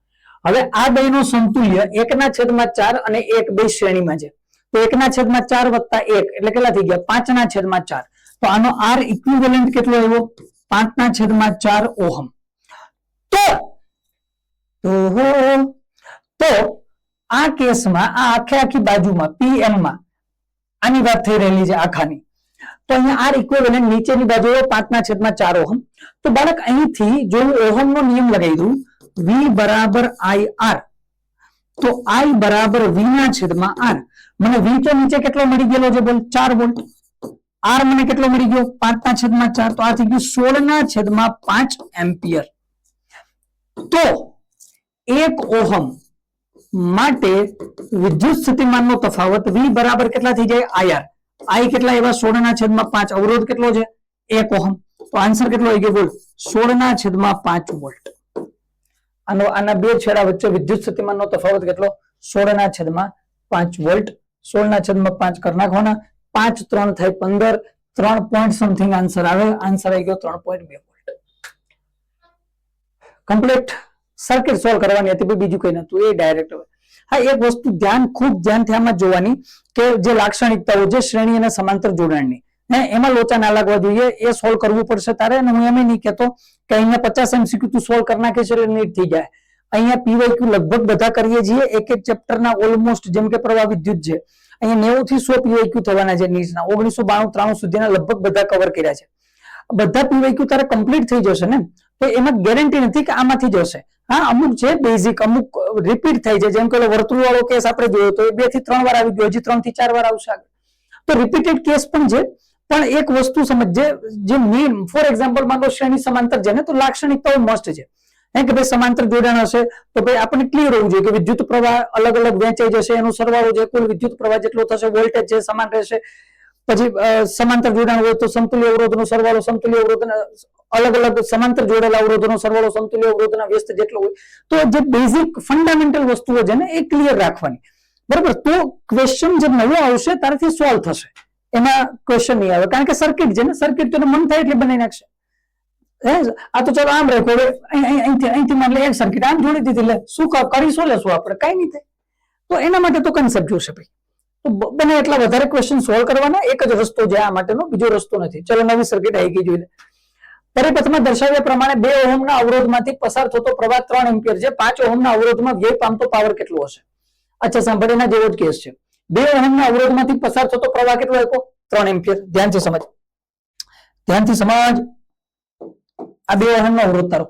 હવે આ બે નો સમતુલ્ય 1/4 અને 1 બે શ્રેણીમાં છે, તો 1/4 વત્તા 1 એટલે કેટલા થઈ ગયા? 5/4. તો આનો આર ઇક્વિવેલન્ટ કેટલો આવ્યો? 5/4 ઓહમ. તો આ કેસમાં આ આખી બાજુમાં પીએમ માં આની વાત થઈ રહેલી છે આખાની, તો અહીંયા આર ઇક્વિવેલન્ટ નીચેની બાજુ 5/4 ઓહમ. તો બાળક અહીંથી જો હું ઓહમ નો નિયમ લગાવી દઉં, V બરાબર IR, તો I બરાબર V ના છેદમાં R. મને V તો નીચે કેટલો મળી ગયેલો છે બોલ? 4 વોલ્ટ. R મને કેટલો મળી ગયો? 5/4, તો આ થઈ ગયું 16/5 એમ્પિયર. તો 1 ઓહમ માટે વિદ્યુત સ્થિતિમાનનો તફાવત V બરાબર કેટલા થઈ જાય? IR. I કેટલા એવા? 16/5. અવરોધ કેટલો છે? 1 ઓહમ. તો આન્સર કેટલો આવી ગયો બોલ? 16/5 વોલ્ટ. આના બે છેડા વચ્ચે વિદ્યુત સ્થિતિમાનનો તફાવત કેટલો? 16/5 વોલ્ટ. 16/5 કરી નાખવાના, 5 3 થાય 15, 3 પોઈન્ટ સમથિંગ આન્સર આવે. આન્સર આવી ગયો 3.2 વોલ્ટ. કમ્પ્લીટ સર્કિટ સોલ્વ કરવાની હતી, બીજું કઈ નતું, એ ડાયરેક્ટ. હા, એક વસ્તુ ખૂબ ધ્યાનથી આમાં જોવાની કે જે લાક્ષણિકતાઓ છે શ્રેણી અને સમાંતર જોડાણની, એમાં લોચા ના લાગવા જોઈએ, એ સોલ્વ કરવું પડશે તારે. અને હું એમ નહીં કહેતો કે અહીંયા 50 MCQ તું સોલ્વ કરી નાખે છે એટલે નીટ થઈ જાય. અહીંયા પીવાયક્યુ લગભગ બધા કરીએ છીએ, એક ચેપ્ટરના ઓલમોસ્ટ, જેમ કે પ્રવાહ વિદ્યુત છે, અહીંયા 90 થી 100 પીવાયક્યુ થવાના છે નીટના. 1992-93 સુધીના લગભગ બધા કવર કર્યા છે. બધા પીવાયક્યુ તારે કમ્પ્લીટ થઈ જશે ને, તો એમાં ગેરંટી નથી કે આમાંથી જશે. હા, અમુક છે બેઝિક, અમુક રિપીટ થાય છે. જેમ કે વર્તુળ વાળો કેસ આપણે જોયો તો એ 2 થી 3 વાર આવી ગયો, હજી 3 થી 4 વાર આવશે આગળ. તો રિપીટેડ કેસ પણ છે. પણ એક વસ્તુ સમજજે, જે મેઇન, ફોર એક્ઝામ્પલ માનો શ્રેણી સમાંતર છે ને, તો લાક્ષણિકતાઓ મસ્ત છે કે ભાઈ સમાંતર જોડાણ હશે તો ભાઈ આપણને ક્લિયર હોવું જોઈએ કે વિદ્યુત પ્રવાહ અલગ અલગ વહેંચાઈ જશે, એનો સરવાળો છે કુલ વિદ્યુત પ્રવાહ જેટલો થશે, વોલ્ટેજ છે સમાન રહેશે. પછી સમાંતર જોડાણ હોય તો સમતુલ્ય અવરોધનો સરવાળો, સમતુલ્ય અવરોધના અલગ અલગ સમાંતર જોડેલા અવરોધનો સરવાળો સમતુલ્ય અવરોધના વ્યસ્ત જેટલો હોય. તો જે બેઝિક ફંડામેન્ટલ વસ્તુઓ છે ને એ ક્લિયર રાખવાની, બરાબર. તો ક્વેશ્ચન જે નવો આવશે તારાથી સોલ્વ થશે, એમાં ક્વેશ્ચન નહીં આવે, કારણ કે સર્કિટ છે ને, સર્કિટ તો મન થાય એટલે બનાવી નાખશે. આ તો ચાલો આમ રાખો, અહીંથી મારે એક સર્કિટ આમ જોડી દીધી, એટલે શું કરીશું, લેશું આપણે, કઈ નહીં થાય. તો એના માટે તો કન્સેપ્ટ જોશે ભાઈ. તો બને એટલા વધારે ક્વેશ્ચન સોલ્વ કરવાના, એક જ રસ્તો છે આ માટેનો, બીજો રસ્તો નથી. ચલો નવી સર્કિટ આવી ગઈ જોઈએ. પરિપથમાં દર્શાવ્યા પ્રમાણે 2 ઓહમના અવરોધમાંથી પસાર થતો પ્રવાહ 3 એમ્પિયર છે. 5 ઓહમના અવરોધમાં વ્યય પામતો પાવર કેટલો હશે? અચ્છા, સાંભળ, એના જેવો જ કેસ છે. 2 ઓહમના અવરોધમાંથી પસાર થતો પ્રવાહ કેટલો આપ્યો? 3 એમ્પિયર. ધ્યાનથી સમજ, ધ્યાનથી સમજ. આ 2 ઓહમનો અવરોધ તારો,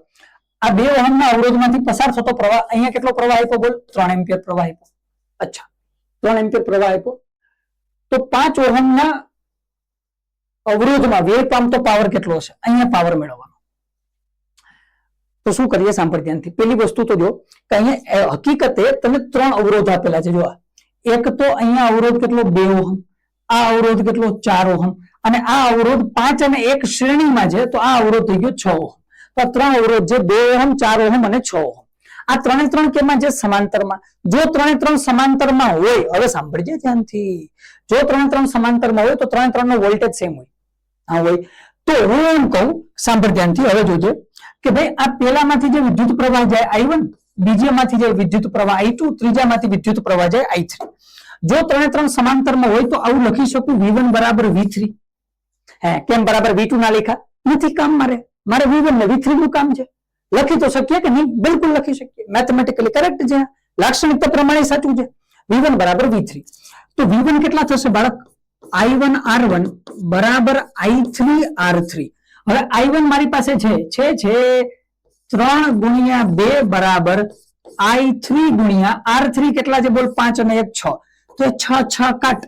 આ 2 ઓહમના અવરોધમાંથી પસાર થતો પ્રવાહ અહીંયા કેટલો પ્રવાહ આપ્યો બોલ? 3 એમ્પિયર પ્રવાહ આપ્યો. અચ્છા, 3 એમ્પિયર પ્રવાહ આપ્યો. તો 5 ઓહમના અવરોધમાં વ્યય પામતો પાવર કેટલો હશે? અહીંયા પાવર મેળવવાનો. તો શું કરીએ? સાંભળ ધ્યાનથી. પેલી વસ્તુ તો જો કે અહીંયા હકીકતે તમે 3 અવરોધ આપેલા છે. જો એક તો અહીંયા અવરોધ કેટલો? 2 ઓહમ. આ અવરોધ કેટલો? 4 ઓહમ. અને આ અવરોધ 5 અને 1 શ્રેણીમાં છે, તો આ અવરોધ થઈ ગયો 6 ઓહમ. તો આ 3 અવરોધ છે, 2 ઓહમ, 4 ઓહમ અને 6 ઓહમ. આ 3 કેમાં છે? સમાંતરમાં. જો 3 સમાંતરમાં હોય, હવે સાંભળજે ધ્યાનથી, જો 3 સમાંતરમાં હોય તો 3 નો વોલ્ટેજ સેમ હોય. હા હોય. તો હું એમ કહું, સાંભળ ધ્યાનથી, હવે જોજે કે ભાઈ આ પેલામાંથી જે વિદ્યુત પ્રવાહ જાય I1, બીજામાંથી જાય વિદ્યુત પ્રવાહ I2, ત્રીજામાંથી વિદ્યુત પ્રવાહ જાય I3. જો 3 સમાંતરમાં હોય તો આવું લખી શકું, V1 બરાબર V3. હે, કેમ બરાબર V2 ના લખ્યા? નથી કામ, મારે V1 ને V3 નું કામ છે. લખી તો શકીએ કે નહીં? બિલકુલ લખી શકીએ, મેથમેટિકલી કરેક્ટ છે, લાક્ષણિકતા પ્રમાણે સાચું છે. V1 બરાબર V3. તો V1 કેટલા થશે બાળક? I1 R1 બરાબર I3 R3. હવે I1 મારી પાસે છે 3 ગુણ્યા 2 બરાબર I3 ગુણ્યા R3 કેટલા છે બોલ? 5 અને 1 6. તો 6 કાટ.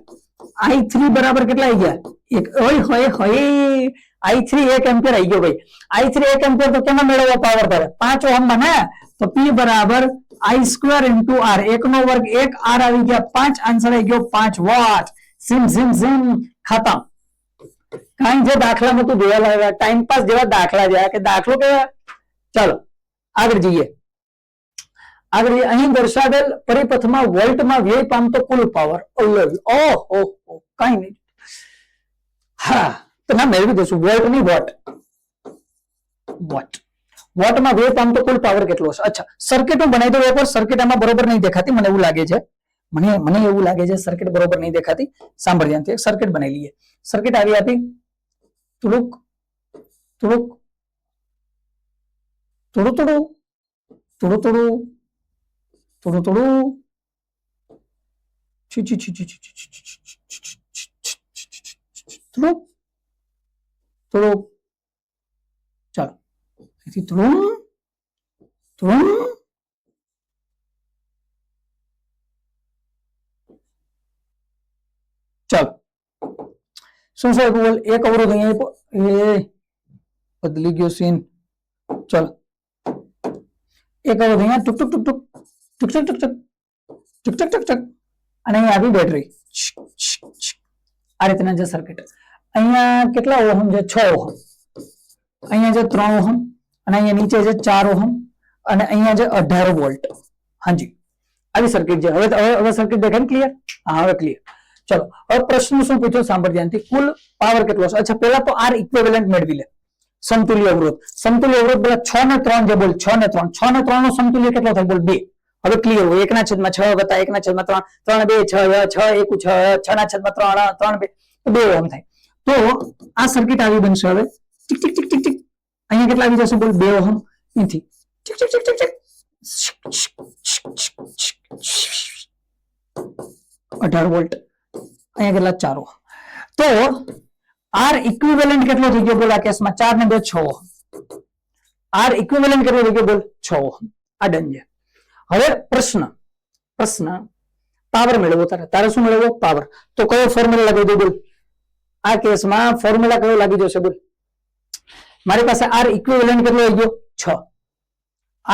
I3 બરાબર કેટલા આવી ગયા? 1. હોય I3 1 એમ્પિયર આવી ગયો ભાઈ. I3 1 એમ્પિયર તો કેમાં મેળવવો પાવર તારે? 5 ઓહમ માં ને, તો P બરાબર I2 into R. 1 નો વર્ગ 1, R આવી ગયા 5. આન્સર આવી ગયો 5 વોટ. સિમ ખતમ. કઈ જે દાખલામાં તું જોયા લાવ્યા, ટાઈમ પાસ જેવા દાખલા છે કે દાખલો કે. ચાલો આગળ જઈએ. આગળ અહીં દર્શાવેલ પરિપથમાં વોલ્ટમાં વ્યય પામતો કુલ પાવર. ઓહો, કઈ નહીં. હા, તો ના મેળવી દઈશું. વોલ્ટ ની વોટ. વોટમાં વ્યય પામતો કુલ પાવર કેટલો હશે? અચ્છા, સર્કિટ હું બનાવી દઉં એકવાર. સર્કિટ આમાં બરોબર નહીં દેખાતી, મને એવું લાગે છે. મને એવું લાગે છે સર્કિટ બરોબર નહીં દેખાતી. સાંભળ ધ્યાનથી, સર્કિટ બનાવી લઈએ. સર્કિટ આવી આપી. થોડુંક થોડુંક થોડું થોડું થોડું થોડું થોડું થોડું થોડું થોડું. ચાલો, અહીંથી થોડું થોડું. ચાલો, શું છે બોલ? એક અવરોધ અહીંયા એ બદલી ગયો સીન. ચાલો, એક અવરોધ અહીંયા ટુક ટુક ટુક ટુક ટુક ટુક ટુક ટુક ટુક ટુક ટુક અને અહીંયા આવી બેટરી. આ રીતના જે સર્કિટ. અહીંયા કેટલા ઓહમ છે? 6 ઓહમ. અહીંયા છે 3 ઓહમ અને અહીંયા નીચે છે 4 ઓહમ અને અહીંયા છે 18 વોલ્ટ. હાજી, આવી સર્કિટ છે. હવે સર્કિટ દેખાય ને ક્લિયર? હા, હવે ક્લિયર. ચલો, હવે પ્રશ્ન શું પૂછ્યો સાંભળ ધ્યાનથી. કુલ પાવર કેટલો છે? અચ્છા, પહેલા તો આર ઇક્વિવેલન્ટ મેળવી લે. સમતુલ્ય અવરોધ. સમતુલ્ય અવરોધ પેલા 6 ને 3 જે બોલ. 6 ને 3. 6 ને 3 નો સમતુલ્ય કેટલો થાય? બોલ 2. હવે ક્લિયર હોય. 1/6 વત્તા 1/3. 3 2 6 6 1 6 6/3 3 2 ઓહમ થાય. તો આ સર્કિટ આવી બનશે. હવે tick tick tick tick tick. અહીંયા કેટલા આવી જશે? બોલ 2 ઓહમ. અહીંથી tick tick tick tick tick 18 volt. અહીંયા કેટલા? 4 ઓહમ. તો આર ઇક્વિવેલન્ટ કેટલો થઈ ગયો? બોલ આ કેસમાં 4 ને 2 6 ઓહમ. આર ઇક્વિવેલન્ટ કેટલો થઈ ગયો? બોલ 6 ઓહમ. આ ડન છે. હવે પ્રશ્ન પાવર મેળવો. તારે શું મેળવો? પાવર. તો કયો ફોર્મ્યુલા લાગી દો? બોલ આ કેસમાં ફોર્મ્યુલા કયો લાગી જશે? બોલ મારી પાસે આર ઇક્વિવેલન્ટ કેટલો આવી ગયો? 6.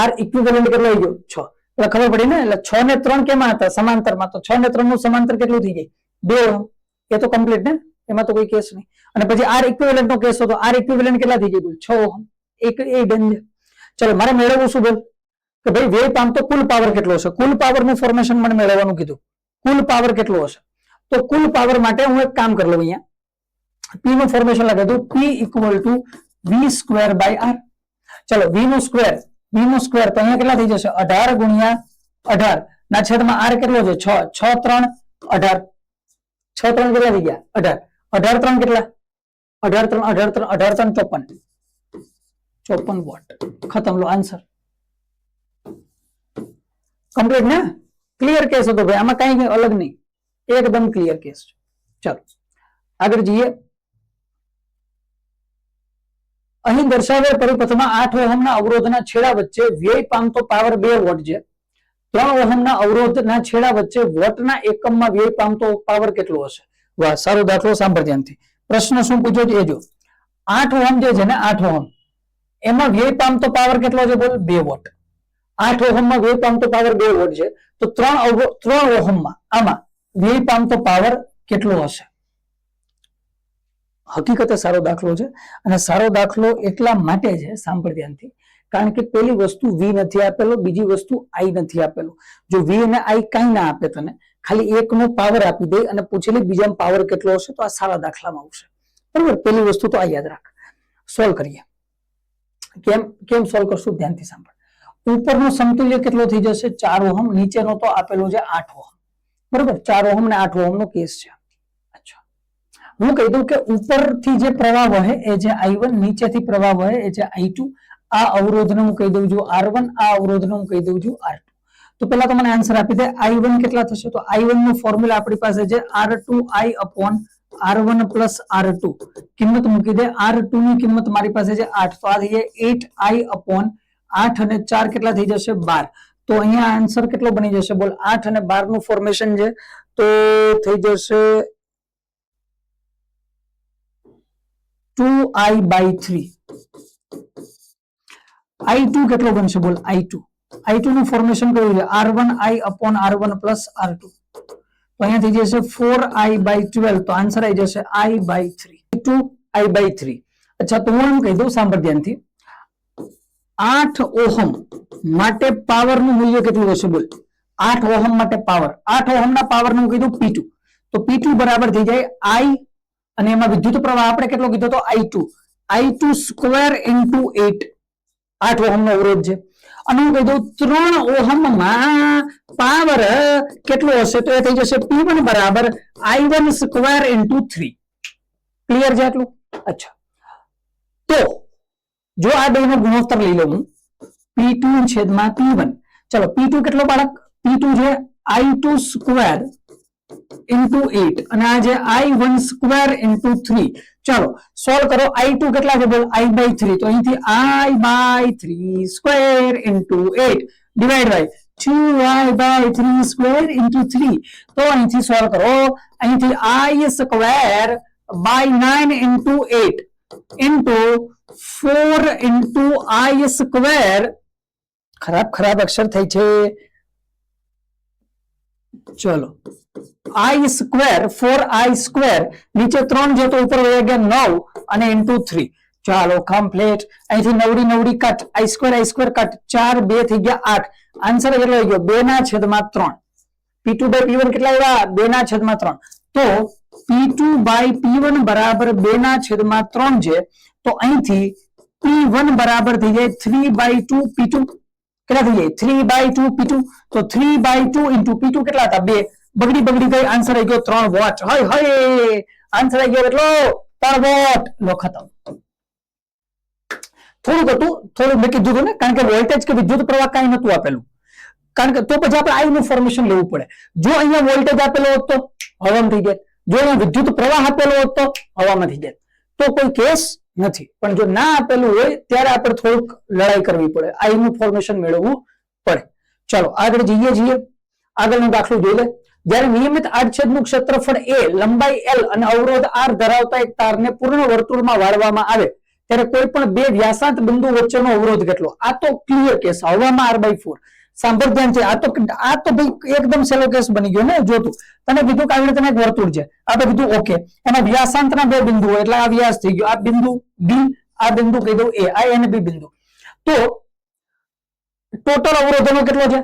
આર ઇક્વિવેલન્ટ કેટલો આવી ગયો? 6. એટલે ખબર પડી ને. એટલે 6 ને 3 કેમાં હતા? સમાંતરમાં. તો 6 ને 3 નું સમાંતર કેટલું થઈ જાય? 2 ઓહમ. એ તો કમ્પ્લીટ ને, એમાં તો કોઈ કેસ નહીં. અને પછી આર ઇક્વિવેલન્ટ નો કેસ હતો. આર ઇક્વિવેલન્ટ કેટલા થઈ જાય? બોલ 6 ઓહમ. એક એ ડન છે. ચલો, મારે મેળવવું શું? બોલ કે ભાઈ વ્યય પામતો કુલ પાવર કેટલો હશે? કુલ પાવર નું ફોર્મેશન મને મેળવવાનું કીધું. કુલ પાવર કેટલો હશે? તો કુલ પાવર માટે હું એક કામ કરી લઉં. અહીંયા પી નું ફોર્મેશન લગાવી દઉં. P equal to V square by R. ચલો, વી નું સ્ક્વેર તો અહીંયા કેટલા થઈ જશે? 18 ગુણ્યા 18 ના છેદમાં આર કેટલો છે? 6 6 3 18. 6 3 કેટલા થઈ ગયા? 18. 18 3 કેટલા? 18 3 54 વોટ. ખતમ. લો આન્સર. કમ્પ્લીટ ને? ક્લિયર કેસ હતો ભાઈ. આમાં કઈ અલગ નહીં, એકદમ ક્લિયર કેસ છે. ચાલો આગળ જઈએ. અહીં દર્શાવેલ પરિપથમાં 8 ઓહમના અવરોધના છેડા વચ્ચે વ્યય પામતો પાવર 2 વોટ છે. 3 ઓહમના અવરોધના છેડા વચ્ચે વોટના એકમમાં વ્યય પામતો પાવર કેટલો હશે? વાહ, સારો દાખલો. સાંભળ ધ્યાનથી. પ્રશ્ન શું પૂછ્યો છે એ જો. 8 ઓહમ જે છે ને, 8 ઓહમ એમાં વ્યય પામતો પાવર કેટલો છે? બોલ 2 વોટ. 8 ઓહમમાં વ્યય પામતો પાવર 2 વોટ છે. તો 3 ઓહમમાં આમાં વ્યય પામતો પાવર કેટલો હશે? હકીકતે સારો દાખલો છે. અને સારો દાખલો એટલા માટે છે, સાંભળ ધ્યાનથી, કારણ કે પેલી વસ્તુ વી નથી આપેલો, બીજી વસ્તુ આઈ નથી આપેલો. જો વી અને આઈ કઈ ના આપે તને, ખાલી એકનો પાવર આપી દે અને પૂછેલી બીજામાં પાવર કેટલો હશે, તો આ સારા દાખલામાં આવશે. બરોબર? પેલી વસ્તુ તો આ યાદ રાખ. સોલ્વ કરીએ. કેમ સોલ્વ કરશું? ધ્યાનથી સાંભળ. ઉપરનો સમતુલ્ય કેટલો થઈ જશે? 4 ઓહમ. નીચેનો તો આપેલો છે 8 ઓહમ. બરોબર? 4 ઓહમ ને 8 ઓહમ નો કેસ છે. અચ્છા, હું કહી દઉં કે ઉપરથી જે પ્રવાહ વહે એ છે I1, નીચેથી પ્રવાહ વહે એ છે I2. આ અવરોધને હું કહી દઉં છું R1, આ અવરોધને હું કહી દઉં છું R2. તો પેલા તો મને આન્સર આપી દે. I1 કેટલા થશે? તો I1 નું ફોર્મ્યુલા આપણી પાસે છે R2I upon R1 plus R2. કિંમત મૂકી દે. R2 ની કિંમત મારી પાસે છે 8. તો આ થઈ જાય 8I upon 8 અને 4 કેટલા થઈ જશે? 12. તો અહીંયા આન્સર કેટલો બની જશે? બોલ 8 અને 12 નું ફોર્મેશન છે, તો થઈ જશે 2I/3. I2 કેટલો બનશે? બોલ I2 નું ફોર્મેશન કયું છે? R1I upon R1 plus R2. તો અહીંયા થઈ જશે 4I/12. તો આન્સર આવી જશે I/3. 2I/3. અચ્છા, તો હું એમ કહી દઉં, સાંભળ ધ્યાનથી. 8 ઓહમ માટે પાવરનું મૂલ્ય કેટલું હશે બોલ? 8 ઓહમ માટે પાવર, 8 ઓહમના પાવરનું કીધું P2, તો P2 બરાબર થઈ જાય I, અને એમાં વિદ્યુત પ્રવાહ આપણે કેટલો કીધો તો I2 સ્ક્વેર ઇન્ટુ 8, 8 ઓહમનો અવરોધ છે. અને હું કહી દઉં 3 ઓહમમાં પાવર કેટલો હશે તો એ થઈ જશે P1 બરાબર I1 સ્ક્વેર ઇન્ટુ 3. ક્લિયર છે આટલું? અચ્છા, તો જો આ બેનો ગુણોત્તર લઈ લઉં હું, P2 છેદમાં P1, ચલો P2 કેટલો બાળક? P2 છે I2 સ્ક્વેર ઇન્ટુ 8 અને આ છે I1 સ્ક્વેર ઇન્ટુ 3. ચાલો સોલ્વ કરો. I2 કેટલા છે બોલ? I/3, તો અહીંથી I/3 square into 8 divide by 2I/3 square into 3. તો અહીંથી સોલ્વ કરો. અહીંથી I square by 9 into 8 into 4 into I square. ખરાબ અક્ષર થઈ છે. ચલો I સ્ક્વેર 4I સ્ક્વેર, નીચે 3 છે તો ઉપર વહી ગયા 9 અને ઇન્ટુ 3. ચાલો કમ્પ્લીટ. અહીંથી નવડી કટ, I સ્ક્વેર કટ, 4 2 થઈ ગયા 8. આન્સર કેટલો આવી ગયો? 2/3. P2 બાય P1 કેટલા આવ્યા? 2/3. તો P2 બાય P1 બરાબર 2/3 છે. તો અહીંથી P1 બરાબર થઈ જાય 3/2 P2. કેટલા થઈ જાય? 3/2 P2. તો 3/2 ઇન્ટુ P2 કેટલા હતા? 2. બગડી ગઈ. આન્સર આવી ગયો 3 વોટ. હય આન્સર આવી ગયો એટલો 3 વોટ. લો ખતમ. થોડું મેં કીધું હતું ને, કારણ કે વોલ્ટેજ કે વિદ્યુત પ્રવાહ કઈ નતું આપેલું, કારણ કે તો પછી આપણે I નું ફોર્મેશન લેવું પડે. જો અહીંયા વોલ્ટેજ આપેલો હોત તો હવામાં થઈ જાય, જો અહીંયા વિદ્યુત પ્રવાહ આપેલો હોત તો હવામાં થઈ જાય. તો કોઈ કેસ નથી. પણ જો ના આપેલું હોય ત્યારે આપણે થોડુંક લડાઈ કરવી પડે, I નું ફોર્મેશન મેળવવું પડે. ચાલો આગળ જઈએ છીએ. આગળનો દાખલો જોઈ લે. જ્યારે નિયમિત આડછેદનું ક્ષેત્રફળ A, લંબાઈ L અને અવરોધ R ધરાવતા એક તારને પૂર્ણ વર્તુળમાં વાળવામાં આવે ત્યારે કોઈ પણ બે વ્યાસાંત બિંદુ વચ્ચેનો અવરોધ કેટલો? આ તો ક્લિયર કેસ, હવામાં R/4. સાંભળ ધ્યાનથી, આ તો ભાઈ એકદમ સેલો કેસ બની ગયો ને. જોતું તને કીધું કે આવી રીતે એક વર્તુળ છે, આપણે કીધું ઓકે, એના વ્યાસાંતના બે બિંદુ હોય એટલે આ વ્યાસ થઈ ગયો, આ બિંદુ B, આ બિંદુ કહી દઉં A, આ અને B બિંદુ. તો ટોટલ અવરોધનો કેટલો છે?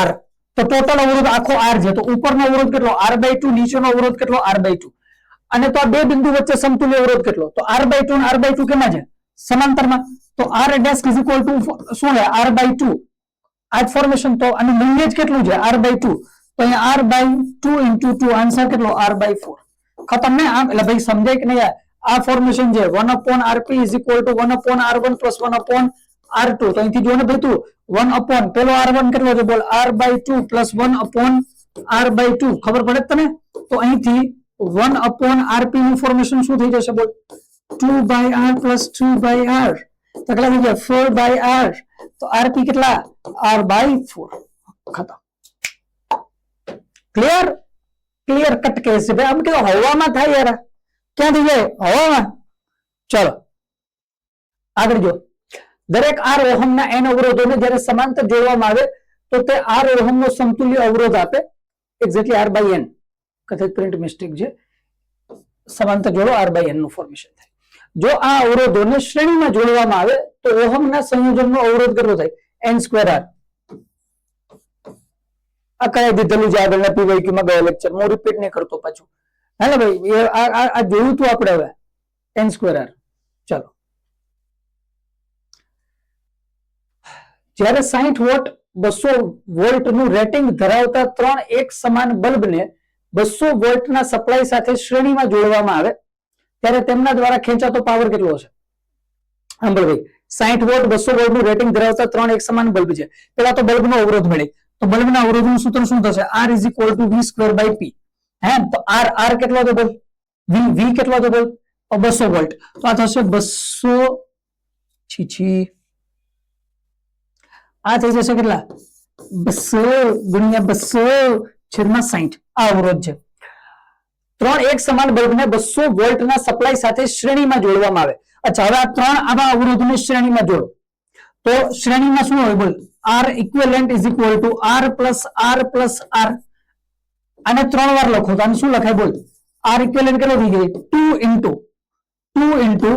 R. તો ટોટલ અવરોધ આખો R છે, તો ઉપરનો અવરોધ કેટલો? R/2, નીચેનો અવરોધ કેટલો? R/2. અને તો આ બે બિંદુ વચ્ચે સમતુલ્ય અવરોધ કેટલો? તો R/2 અને R/2 કેમાં છે? સમાંતરમાં. તો R dash is equal two શું છે? R/2. આ જ ફોર્મેશન. તો અને મૂલ્ય જ કેટલું છે? R/2. તો અહીંયા R/2 ઇન્ટુ 2, આન્સર કેટલો? R/4. ખતમ ને? આમ એટલે ભાઈ સમજાય કે નહીં? આ ફોર્મેશન છે 1/RP is equal two 1/R1 plus 1/R2. તો અહીંથી જો ને ભાઈ તું 1 પેલો R1 કેટલો છે બોલ? R/2 plus 1/R/2. ખબર પડે તને? તો અહીંથી 1/RP નું ફોર્મેશન શું થઈ જશે બોલ? 2/R plus 2/R. તો કેટલા થઈ ગયા? 4/R. તો RP કેટલા? R/4. ખતમ. ક્લિયર કટ કેસ છે ભાઈ. આમ કેવો હવામાં થાય યાર, ક્યાં થઈ જાય? હવામાં. ચલો આગળ જો. દરેક R ઓહમના n અવરોધોને જ્યારે સમાંતર જોડવામાં આવે તો તે R ઓહમનો સમતુલ્ય અવરોધ આપે. Exactly R/n. કદાચ પ્રિન્ટ મિસ્ટેક છે. સમાંતર જોડો R/n નું ફોર્મેશન થાય. જો આ અવરોધોને શ્રેણીમાં જોડવામાં આવે તો ઓહમના સંયોજનનો અવરોધ કેટલો થાય? n²R. આ કઈ દીધેલું છે આગળના PYQ માં ગયા લેક્ચર. હું રિપીટ નહીં કરતો પાછું. હા ને ભાઈ, આ જોયું તું આપણે હવે n²R. ચાલો, જ્યારે 60 વોટ 200 વોલ્ટ નું રેટિંગ ધરાવતા 3 એક સમાન બલ્બને 200 વોલ્ટના સપ્લાય સાથે શ્રેણીમાં જોડવામાં આવે ત્યારે તેમના દ્વારા ખેંચાતો પાવર કેટલો હશે? સાંભળ ભાઈ, 60 વોટ 200 વોલ્ટ નું રેટિંગ ધરાવતા 3 એક સમાન બલ્બ છે. પેલા તો બલ્બનો અવરોધ મળી, તો બલ્બના અવરોધનું સૂત્ર શું થશે? R is equal two V²/P. હે, તો R કેટલો હતો બોલ? V કેટલો હતો બોલ? 200 વોલ્ટ. તો આ થશે 200 આ થઈ જશે કેટલા? 200 ગુણ્યા 200 છેદમાં 60. આ અવરોધ છે. 3 એક સમાન બલ્બને 200 વોલ્ટના સપ્લાય સાથે શ્રેણીમાં જોડવામાં આવે. અચ્છા, હવે આ 3 આવા અવરોધને શ્રેણીમાં જોડો તો શ્રેણીમાં શું હોય બોલ? R equivalent is equal to R plus R. આને 3 વાર લખો તો આને શું લખાય બોલ? R ઇક્વિવેલન્ટ કેટલો થઈ જાય? 2 ઇન્ટુ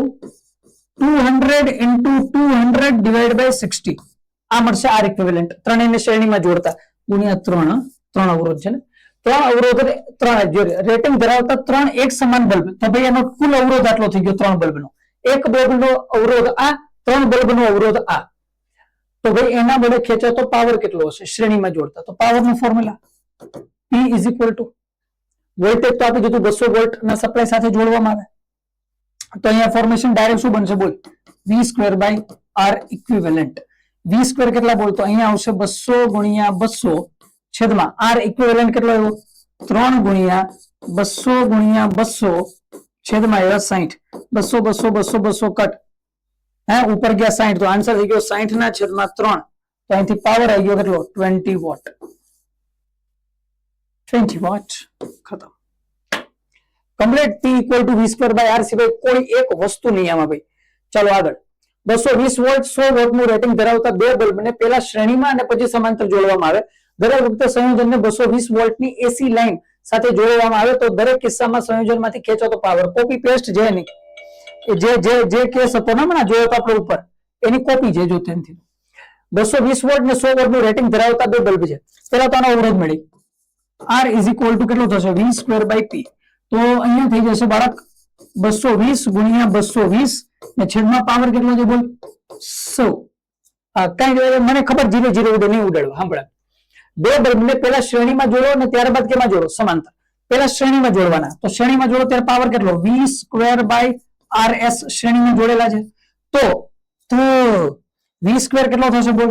200 into 200 divided by 60 આ મળશે આર ઇક્વિવેલન્ટ ત્રણેયને શ્રેણીમાં જોડતા ગુણ્યા ત્રણ અવરોધ છે ને ત્રણ અવરોધ ત્રણ રેટિંગ ધરાવતા ત્રણ એક સમાન બલ્બ તો ભાઈ એનો કુલ અવરોધ આટલો થઈ ગયો ત્રણ બલ્બનો એક બલ્બનો અવરોધ આ ત્રણ બલ્બનો અવરોધ આ તો ભાઈ એના વડે ખેંચાતો પાવર કેટલો હશે શ્રેણીમાં જોડતા તો પાવરનું formula P is equal to voltage તો આપી દીધું 200 વોલ્ટ ના સપ્લાય સાથે જોડવામાં આવે તો અહીંયા ફોર્મેશન ડાયરેક્ટ શું બનશે બોલ V square by R equivalent V square કેટલા બોલ તો અહીંયા આવશે 200 ગુણ્યા 200 છેદમાં R ઇક્વિવેલન્ટ કેટલો આવ્યો 3 ગુણ્યા 200 ગુણ્યા 200 છેદમાં આવ્યા 60 200 200 200 200 કટ હે ઉપર ગયા 60 તો આન્સર થઈ ગયો 60 ના છેદમાં 3 તો અહીંથી પાવર આવી ગયો કેટલો 20 વોટ 20 વોટ ખતમ complete P equal to V square by R સિવાય કોઈ એક વસ્તુ નહીં આમાં ભાઈ ચાલો આગળ 220 વોલ્ટ 100 વોટનું રેટિંગ ધરાવતા બે બલ્બને પહેલા શ્રેણીમાં અને પછી સમાંતર જોડવામાં આવે દરેક વખતે સંયોજનને 220 વોલ્ટની એસી લાઇન સાથે જોડવામાં આવે તો દરેક કિસ્સામાં સંયોજનમાંથી ખેંચાતો પાવર કોપી પેસ્ટ જે નહીં જે કેસ હતો ને હમણાં જોયો તો આપણે ઉપર એની કોપી છે જો તેનથી 220 વોલ્ટ ને 100 વોટનું રેટિંગ ધરાવતા બે બલ્બ છે પહેલા તો આનો અવરોધ મળી R ઇઝ ઇક્વલ ટુ કેટલું થશે V સ્ક્વેર બાય P તો અહીંયા થઈ જશે બાળક 220 ગુણ્યા 220 ને છેદમાં પાવર કેટલો છે બોલ 100 કઈ મને ખબર 0 0 ઉડે નહીં ઉડાડવા સાંભળા બે બલ્બને પહેલા શ્રેણીમાં જોડો અને ત્યારબાદ કેમાં જોડો સમાંતર પહેલા શ્રેણીમાં જોડવાના તો શ્રેણીમાં જોડો ત્યારે પાવર કેટલો V સ્ક્વેર બાય RS શ્રેણીમાં જોડેલા છે તો V સ્ક્વેર કેટલો થશે બોલ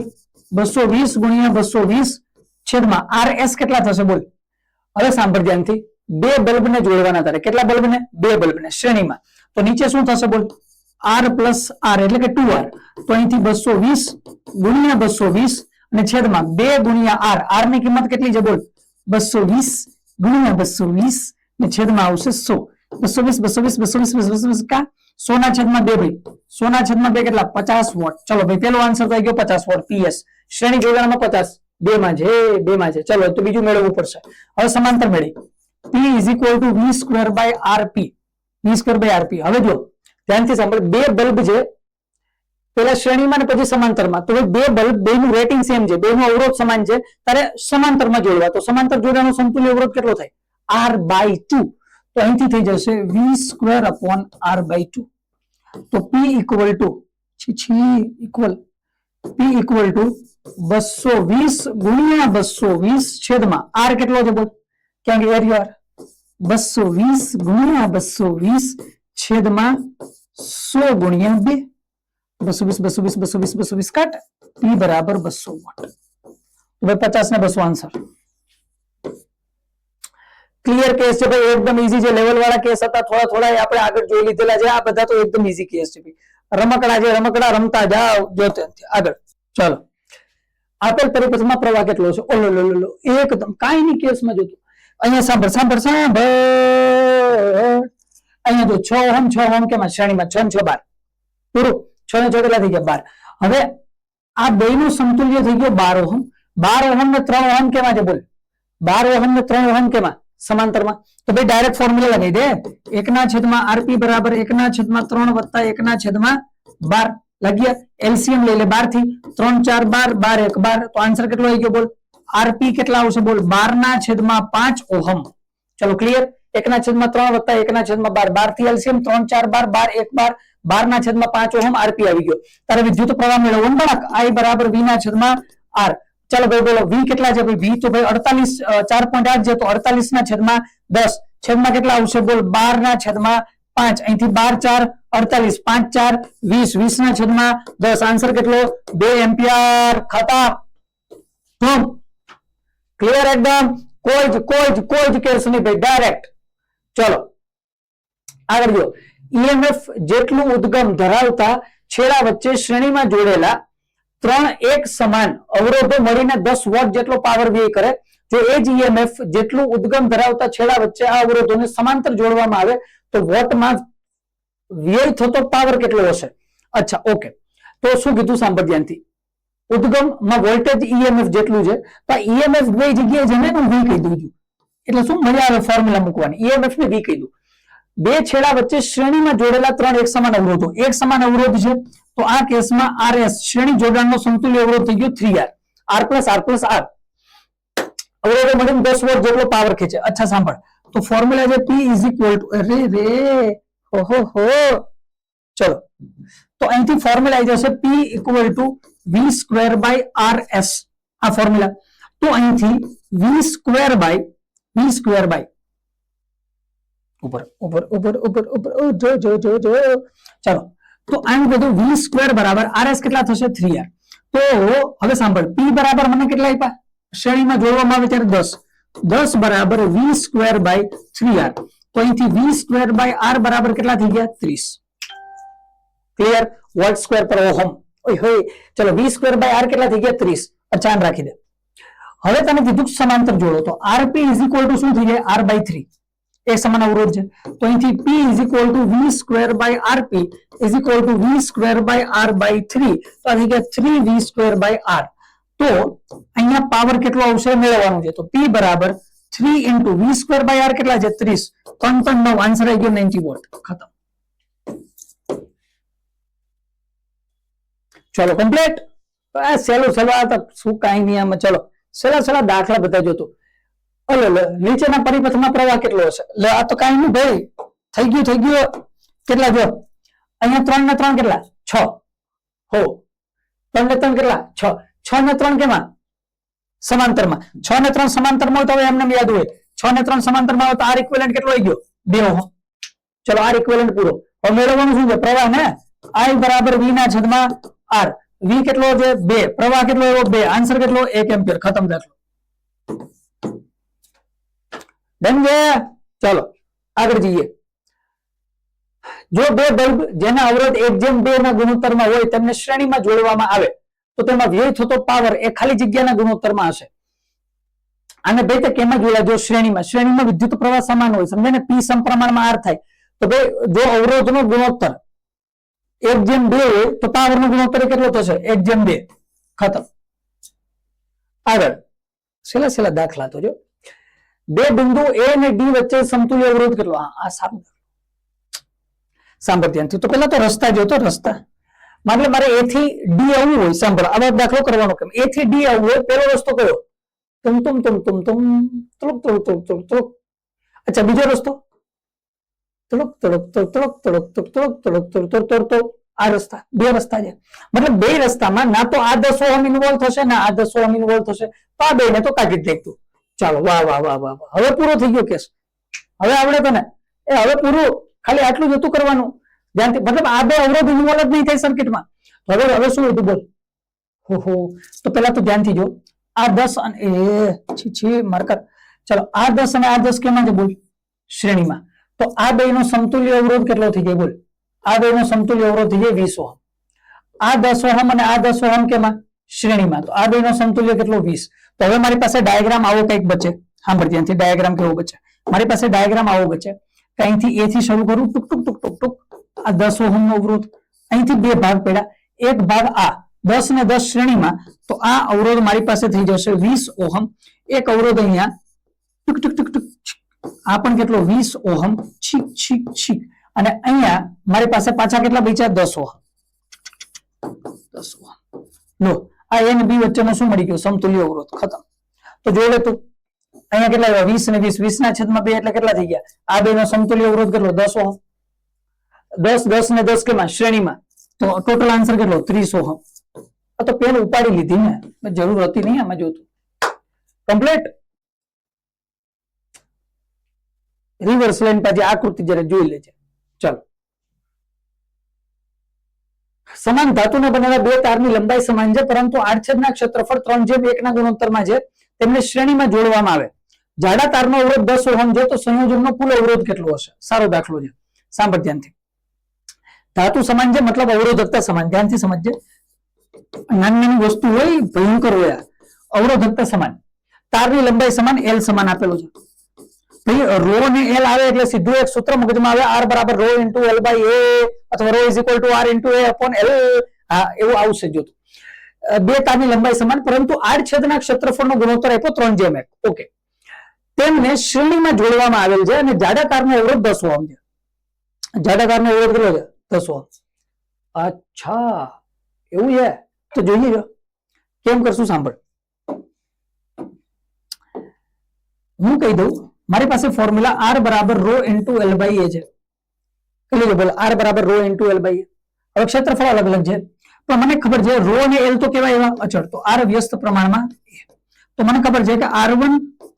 220 ગુણ્યા 220 છેદમાં RS કેટલા થશે બોલ હવે સાંભળ ધ્યાનથી બે બલ્બને જોડવાના તારે કેટલા બલ્બને બે બલ્બને શ્રેણીમાં તો નીચે શું થશે બોલ R પ્લસ R એટલે કે 2R તો અહીંથી 220 ગુણ્યા 220 અને છેદમાં 2 ગુણ્યા R ની કિંમત કેટલી છે બોલ 220 ગુણ્યા 220 ને છેદમાં આવશે 100 220 220 220 કા 100 ના છેદમાં 2 ભાઈ 100 ના છેદમાં 2 કેટલા 50 વોટ ચલો ભાઈ પેલો આન્સર તો આવી ગયો 50 વોટ PS શ્રેણી જોડવામાં 50 બે માં છે ચલો તો બીજું મેળવવું પડશે હવે સમાંતર મેળવી P is equal to V square by RP V square by RP હવે જો ધ્યાનથી સાંભળ બે બલ્બ છે પેલા શ્રેણીમાં ને પછી સમાંતરમાં તો બે બલ્બ બેનું રેટિંગ સેમ છે બેનો અવરોધ સમાન છે તારે સમાંતરમાં જોડવા તો સમાંતર જોડવાનો સમતુલ્ય અવરોધ કેટલો થાય R by 2 તો અહીંથી થઈ જશે V square upon R by 2 તો P equal to P equal to 220 ગુણ્યા 220 છેદમાં R કેટલો છે બોલ ક્યાં ગયા યાર 220 ગુણ્યા 220 છેદમાં 100 ગુણ્યા 2 220 કાટ P બરાબર 200 વોટ હવે 50 ને 200 આન્સર ક્લિયર કેસ છે ભાઈ એકદમ ઈઝી છે લેવલ વાળા કેસ હતા થોડા આપણે આગળ જોઈ લીધેલા છે આ બધા તો એકદમ ઈઝી કેસ છે રમકડા રમતા જાઓ જોતે આગળ ચાલો આપેલ પરિપથમાં પ્રવાહ કેટલો છે ઓલો એકદમ કાઈ ની કેસમાં જોતું અહીંયા સાંભળ અહીંયા તો 6 ઓહમ કેમાં શ્રેણીમાં 6 6 12 પૂરું 6 ને 6 કેટલા થઈ ગયા 12 હવે આ બેયનું સમતુલ્ય થઈ ગયો 12 ઓહમ 12 ઓહમ ને 3 ઓહમ કેમાં છે બોલ 12 ઓહમ ને 3 ઓહમ કેમાં સમાંતરમાં તો ભાઈ ડાયરેક્ટ ફોર્મ્યુલા લગાવી દે 1/RP બરાબર 1/3 વત્તા 1/12 લાગ્યા એલસીએમ લઈ લે 12 થી 3 4 12 12 1 12 તો આન્સર કેટલો આવી ગયો બોલ આરપી કેટલા આવશે બોલ 12/5 ઓહમ ચલો ક્લિયર 1/3 વત્તા 1/12 12 થી એલસીએમ 3 4 12 12 1 12 12/5 ઓહમ આરપી આવી ગયો તારે વિદ્યુત પ્રવાહ મેળવવો ને બાળક I બરાબર V/R ચલો ભાઈ બોલો V કેટલા છે ભાઈ V તો ભાઈ 48 4.8 છે તો 48/10 છેદમાં કેટલા આવશે બોલ 12/5 અહીંથી 12 4 48 5 4 20 20/10 આન્સર કેટલો 2 એમ્પિયર ખતમ ક્લિયર એકદમ કોઈ જ કેસ નહીં ભાઈ ડાયરેક્ટ ચલો આગળ જો ઈએમએફ જેટલું ઉદ્ગમ ધરાવતા છેડા વચ્ચે શ્રેણીમાં જોડેલા ત્રણ એક સમાન અવરોધો મળીને 10 વોટ જેટલો પાવર વ્યય કરે જો એ જ ઈએમએફ જેટલું ઉદ્ગમ ધરાવતા છેડા વચ્ચે આ અવરોધોને સમાંતર જોડવામાં આવે તો વોટમાં વ્યય થતો પાવર કેટલો હશે અચ્છા ઓકે તો શું કીધું સાંભળ ધ્યાનથી ઉદ્ગમમાં વોલ્ટેજ ઈએમએફ જેટલું છે તો ઈએમએફ બે જગ્યાએ જઈને હું વી કહી દઉં છું એટલે શું મજા આવે ફોર્મ્યુલા મૂકવાની ઈએમએફ ને વી કહી દઉં બે છેડા વચ્ચે શ્રેણીમાં જોડેલા ત્રણ એક સમાન અવરોધો, એક સમાન અવરોધ છે તો આ કેસમાં RS શ્રેણી જોડાણનો સમતુલ્ય અવરોધ થઈ ગયો 3R, R plus R plus R અવરોધો મળીને 10 વોટ જેટલો પાવર ખેંચે. અચ્છા સાંભળ, તો ફોર્મ્યુલા છે P ઇઝ ઇક્વલ ટુ, અરે રે ઓહો હો, ચલો તો અહીંથી ફોર્મ્યુલા આવી જશે P equal to V square by RS, આ ફોર્મ્યુલા. તો અહીંથી V સ્ક્વેર બાય ઉપર ઉપર ઉપર ઉપર ઉપર જો જો જો જો ચાલો, તો આનું બધું V સ્ક્વેર બરાબર RS કેટલા થશે 3R. તો હવે સાંભળ, P બરાબર મને કેટલા આપ્યા શ્રેણીમાં જોડવામાં આવે ત્યારે 10 બરાબર V સ્ક્વેર બાય 3R. તો અહીંથી V સ્ક્વેર બાય R બરાબર કેટલા થઈ ગયા 30. ક્લિયર? વોટ સ્ક્વેર પર ઓહમ. ઓય હોય, ચલો V સ્ક્વેર બાય R કેટલા થઈ ગયા 30. અચાન રાખી દે. હવે તમે કીધું સમાંતર જોડો તો RP ઇઝ ઇક્વલ ટુ શું થઈ જાય R બાય 3, એ સમાન અવરોધ છે. તો અહીંથી P is equal to V square by RP is equal to V square by R by 3, તો આ થઈ ગયા 3V સ્ક્વેર બાય R. તો અહીંયા પાવર કેટલો આવશે મેળવવાનું છે. તો P બરાબર 3 into V square by R કેટલા છે 30, 3 3 9, આન્સર આવી ગયો 90 વોટ. ખતમ. ચલો કમ્પ્લીટ. સહેલું સહેલું, આ તો શું કાંઈ નહીં આમાં. ચલો સહેલા દાખલા બધા જોતો. નીચેના પરિપથમાં પ્રવાહ કેટલો હશે? આ તો કાંઈ નહીં ભાઈ, થઈ ગયું. કેટલા જો અહીંયા 3 ને 3 કેટલા 6, હો 3 ને 3 કેટલા 6, 6 ને 3 કેમાં સમાંતરમાં, 6 ને 3 સમાંતરમાં હોય તો હવે એમને યાદ હોય 6 ને 3 સમાંતરમાં હોય તો R ઇક્વિવેલન્ટ કેટલો આવી ગયો 2 ઓહમ. ચલો R ઇક્વિવેલન્ટ પૂરો. હવે મેળવવાનું શું છે? પ્રવાહ ને I બરાબર V ના છેદમાં R. V કેટલો છે 2, પ્રવાહ કેટલો એવો 2, આન્સર કેટલો 1 એમ્પિયર. ખતમ દાખલો. ડન છે? ચલો આગળ જઈએ. જો બે બલ્બ જેના અવરોધ 1:2 ના ગુણોત્તરમાં હોય તેમને શ્રેણીમાં જોડવામાં આવે તો તેમાં વ્યય થતો પાવર એ ખાલી જગ્યાના ગુણોત્તરમાં હશે. આને ભાઈ તો કેમાં જોડાય? જો શ્રેણીમાં વિદ્યુત પ્રવાહ સમાન હોય, સમજે ને, P સમપ્રમાણમાં R થાય. તો ભાઈ જો અવરોધનો ગુણોત્તર 1:2 હોય તો પાવરનો ગુણોત્તર કેટલો થશે 1:2. ખતમ. આગળ છેલ્લા દાખલા તો જો, બે બિંદુ A અને D વચ્ચે સમતુલ્ય અવરોધ કેટલો? આ સાંભળ ધ્યાનથી. તો પેલા તો રસ્તા જોતો, રસ્તા એટલે મારે A થી D આવવું હોય, સાંભળ આવા દાખલો કરવાનો કેમ. A થી D આવવું હોય, પેલો રસ્તો કયો? અચ્છા, બીજો રસ્તો આ રસ્તા, બે રસ્તા છે. મતલબ બે રસ્તામાં ના તો આ 10 ઓહમ ઇન્વોલ્વ થશે ના આ 10 ઓહમ ઇન્વોલ્વ થશે, તો આ બે ને તો કાઢી જ નાખ્યું. ચાલો, વાહ વાહ વાહ વાહ, હવે પૂરો થઈ ગયો કેસ. હવે આવડે તો ને એ હવે પૂરું, ખાલી આટલું જ હતું કરવાનું ધ્યાનથી. મતલબ આ બે અવરોધ ઇન્વોલ્વ જ નહીં થાય સર્કિટમાં. હવે શું હતું બોલ? હો તો પેલા તો ધ્યાનથી જો, આ 10 અને માર્કર. ચલો આ 10 અને આ 10 કેમાં છે બોલ? શ્રેણીમાં. તો આ બે નો સમતુલ્ય અવરોધ કેટલો થઈ જાય બોલ? આ બે નો સમતુલ્ય અવરોધ થઈ જાય 20 ઓહમ. આ 10 ઓહમ અને આ 10 ઓહમ કેમાં? શ્રેણીમાં. તો આ બે નો સમતુલ્ય કેટલો 20. તો હવે મારી પાસે ડાયાગ્રામ આવો કંઈક બચે. સાંભળ ધ્યાનથી, ડાયાગ્રામ કેવો બચે મારી પાસે? ડાયાગ્રામ આવો બચે. અહીંથી A થી શરૂ કરું, ટુક ટુક ટુક ટુક ટુક. આ 10 ઓહમ નો અવરોધ, અહીંથી બે ભાગ પડ્યા. એક ભાગ આ 10 ને 10 શ્રેણીમાં, તો આ અવરોધ મારી પાસે થઈ જશે 20 ઓહમ. એક અવરોધ અહીંયા ટુક ટુક ટુક ટુક, આ પણ કેટલો 20 ઓહમ. છીક છીક છીક. અને અહીંયા મારી પાસે પાછા કેટલા બચ્યા? 10 ઓહમ. 10 ઓહમ. લો, આ A અને B વચ્ચેનો શું મળી ગયો? સમતુલ્ય અવરોધ. ખતમ. તો જોડે તું અહીંયા કેટલા આવ્યા? 20 અને 20, 20 ના છેદમાં 2 એટલે કેટલા થઈ ગયા? આ બે નો સમતુલ્ય અવરોધ કેટલો? 10 ઓહમ. 10 10 ને 10 કેમાં? શ્રેણીમાં. તો ટોટલ આન્સર કેટલો? 30 ઓહમ. આ તો પેન ઉપાડી લીધી ને, જરૂર હતી નહીં આમાં. જોતું કમ્પ્લીટ. રિવર્સ લાઈન પાછી આકૃતિ જયારે જોઈ લેજે. ચાલો, સમાન ધાતુના બનેલા બે તારની લંબાઈ સમાન છે, પરંતુ આડછેદના ક્ષેત્રફળ 3:1 ના ગુણોત્તરમાં છે. તેમને શ્રેણીમાં જોડવામાં આવે. જાડા તારનો અવરોધ 10 ઓહમ છે, તો સંયોજનનો કુલ અવરોધ કેટલો હશે? સારો દાખલો છે, સાંભળ ધ્યાનથી. ધાતુ સમાન છે મતલબ અવરોધકતા સમાન. ધ્યાનથી સમજજે, નાની વસ્તુ હોય ભયંકર હોય. અવરોધકતા સમાન, તારની લંબાઈ સમાન, L સમાન આપેલું છે. રો ને L આવે એટલે સીધું એક સૂત્ર મગજમાં આવે, R બરાબર rho into L by A અથવા rho is equal to R into A upon L. હા, એવું આવશે. જો બે તારની લંબાઈ સમાન, પરંતુ આડછેદના ક્ષેત્રફળનો ગુણોત્તર આપ્યો 3:1. ઓકે, તેમને શ્રેણીમાં જોડવામાં આવેલ છે અને જાડા તારનો અવરોધ 10 ઓહમ છે. જાડા તારનો અવરોધ કેટલો છે 10 ઓહમ. અચ્છા એવું છે તો જોઈએ જો કેમ કરશું સાંભળ. હું કહી દઉં મારી પાસે ફોર્મ્યુલા આર બરાબર રો ઇન્ટુ એલ બાય એ છે. કહી બોલ આર બરાબર રો ઇન્ટુ એલ બાય એ. હવે ક્ષેત્રફળ અલગ અલગ છે પણ મને ખબર છે રો અને એલ તો કેવા એવા અચળ, તો આર વ્યસ્ત પ્રમાણમાં તો મને ખબર છે કે R1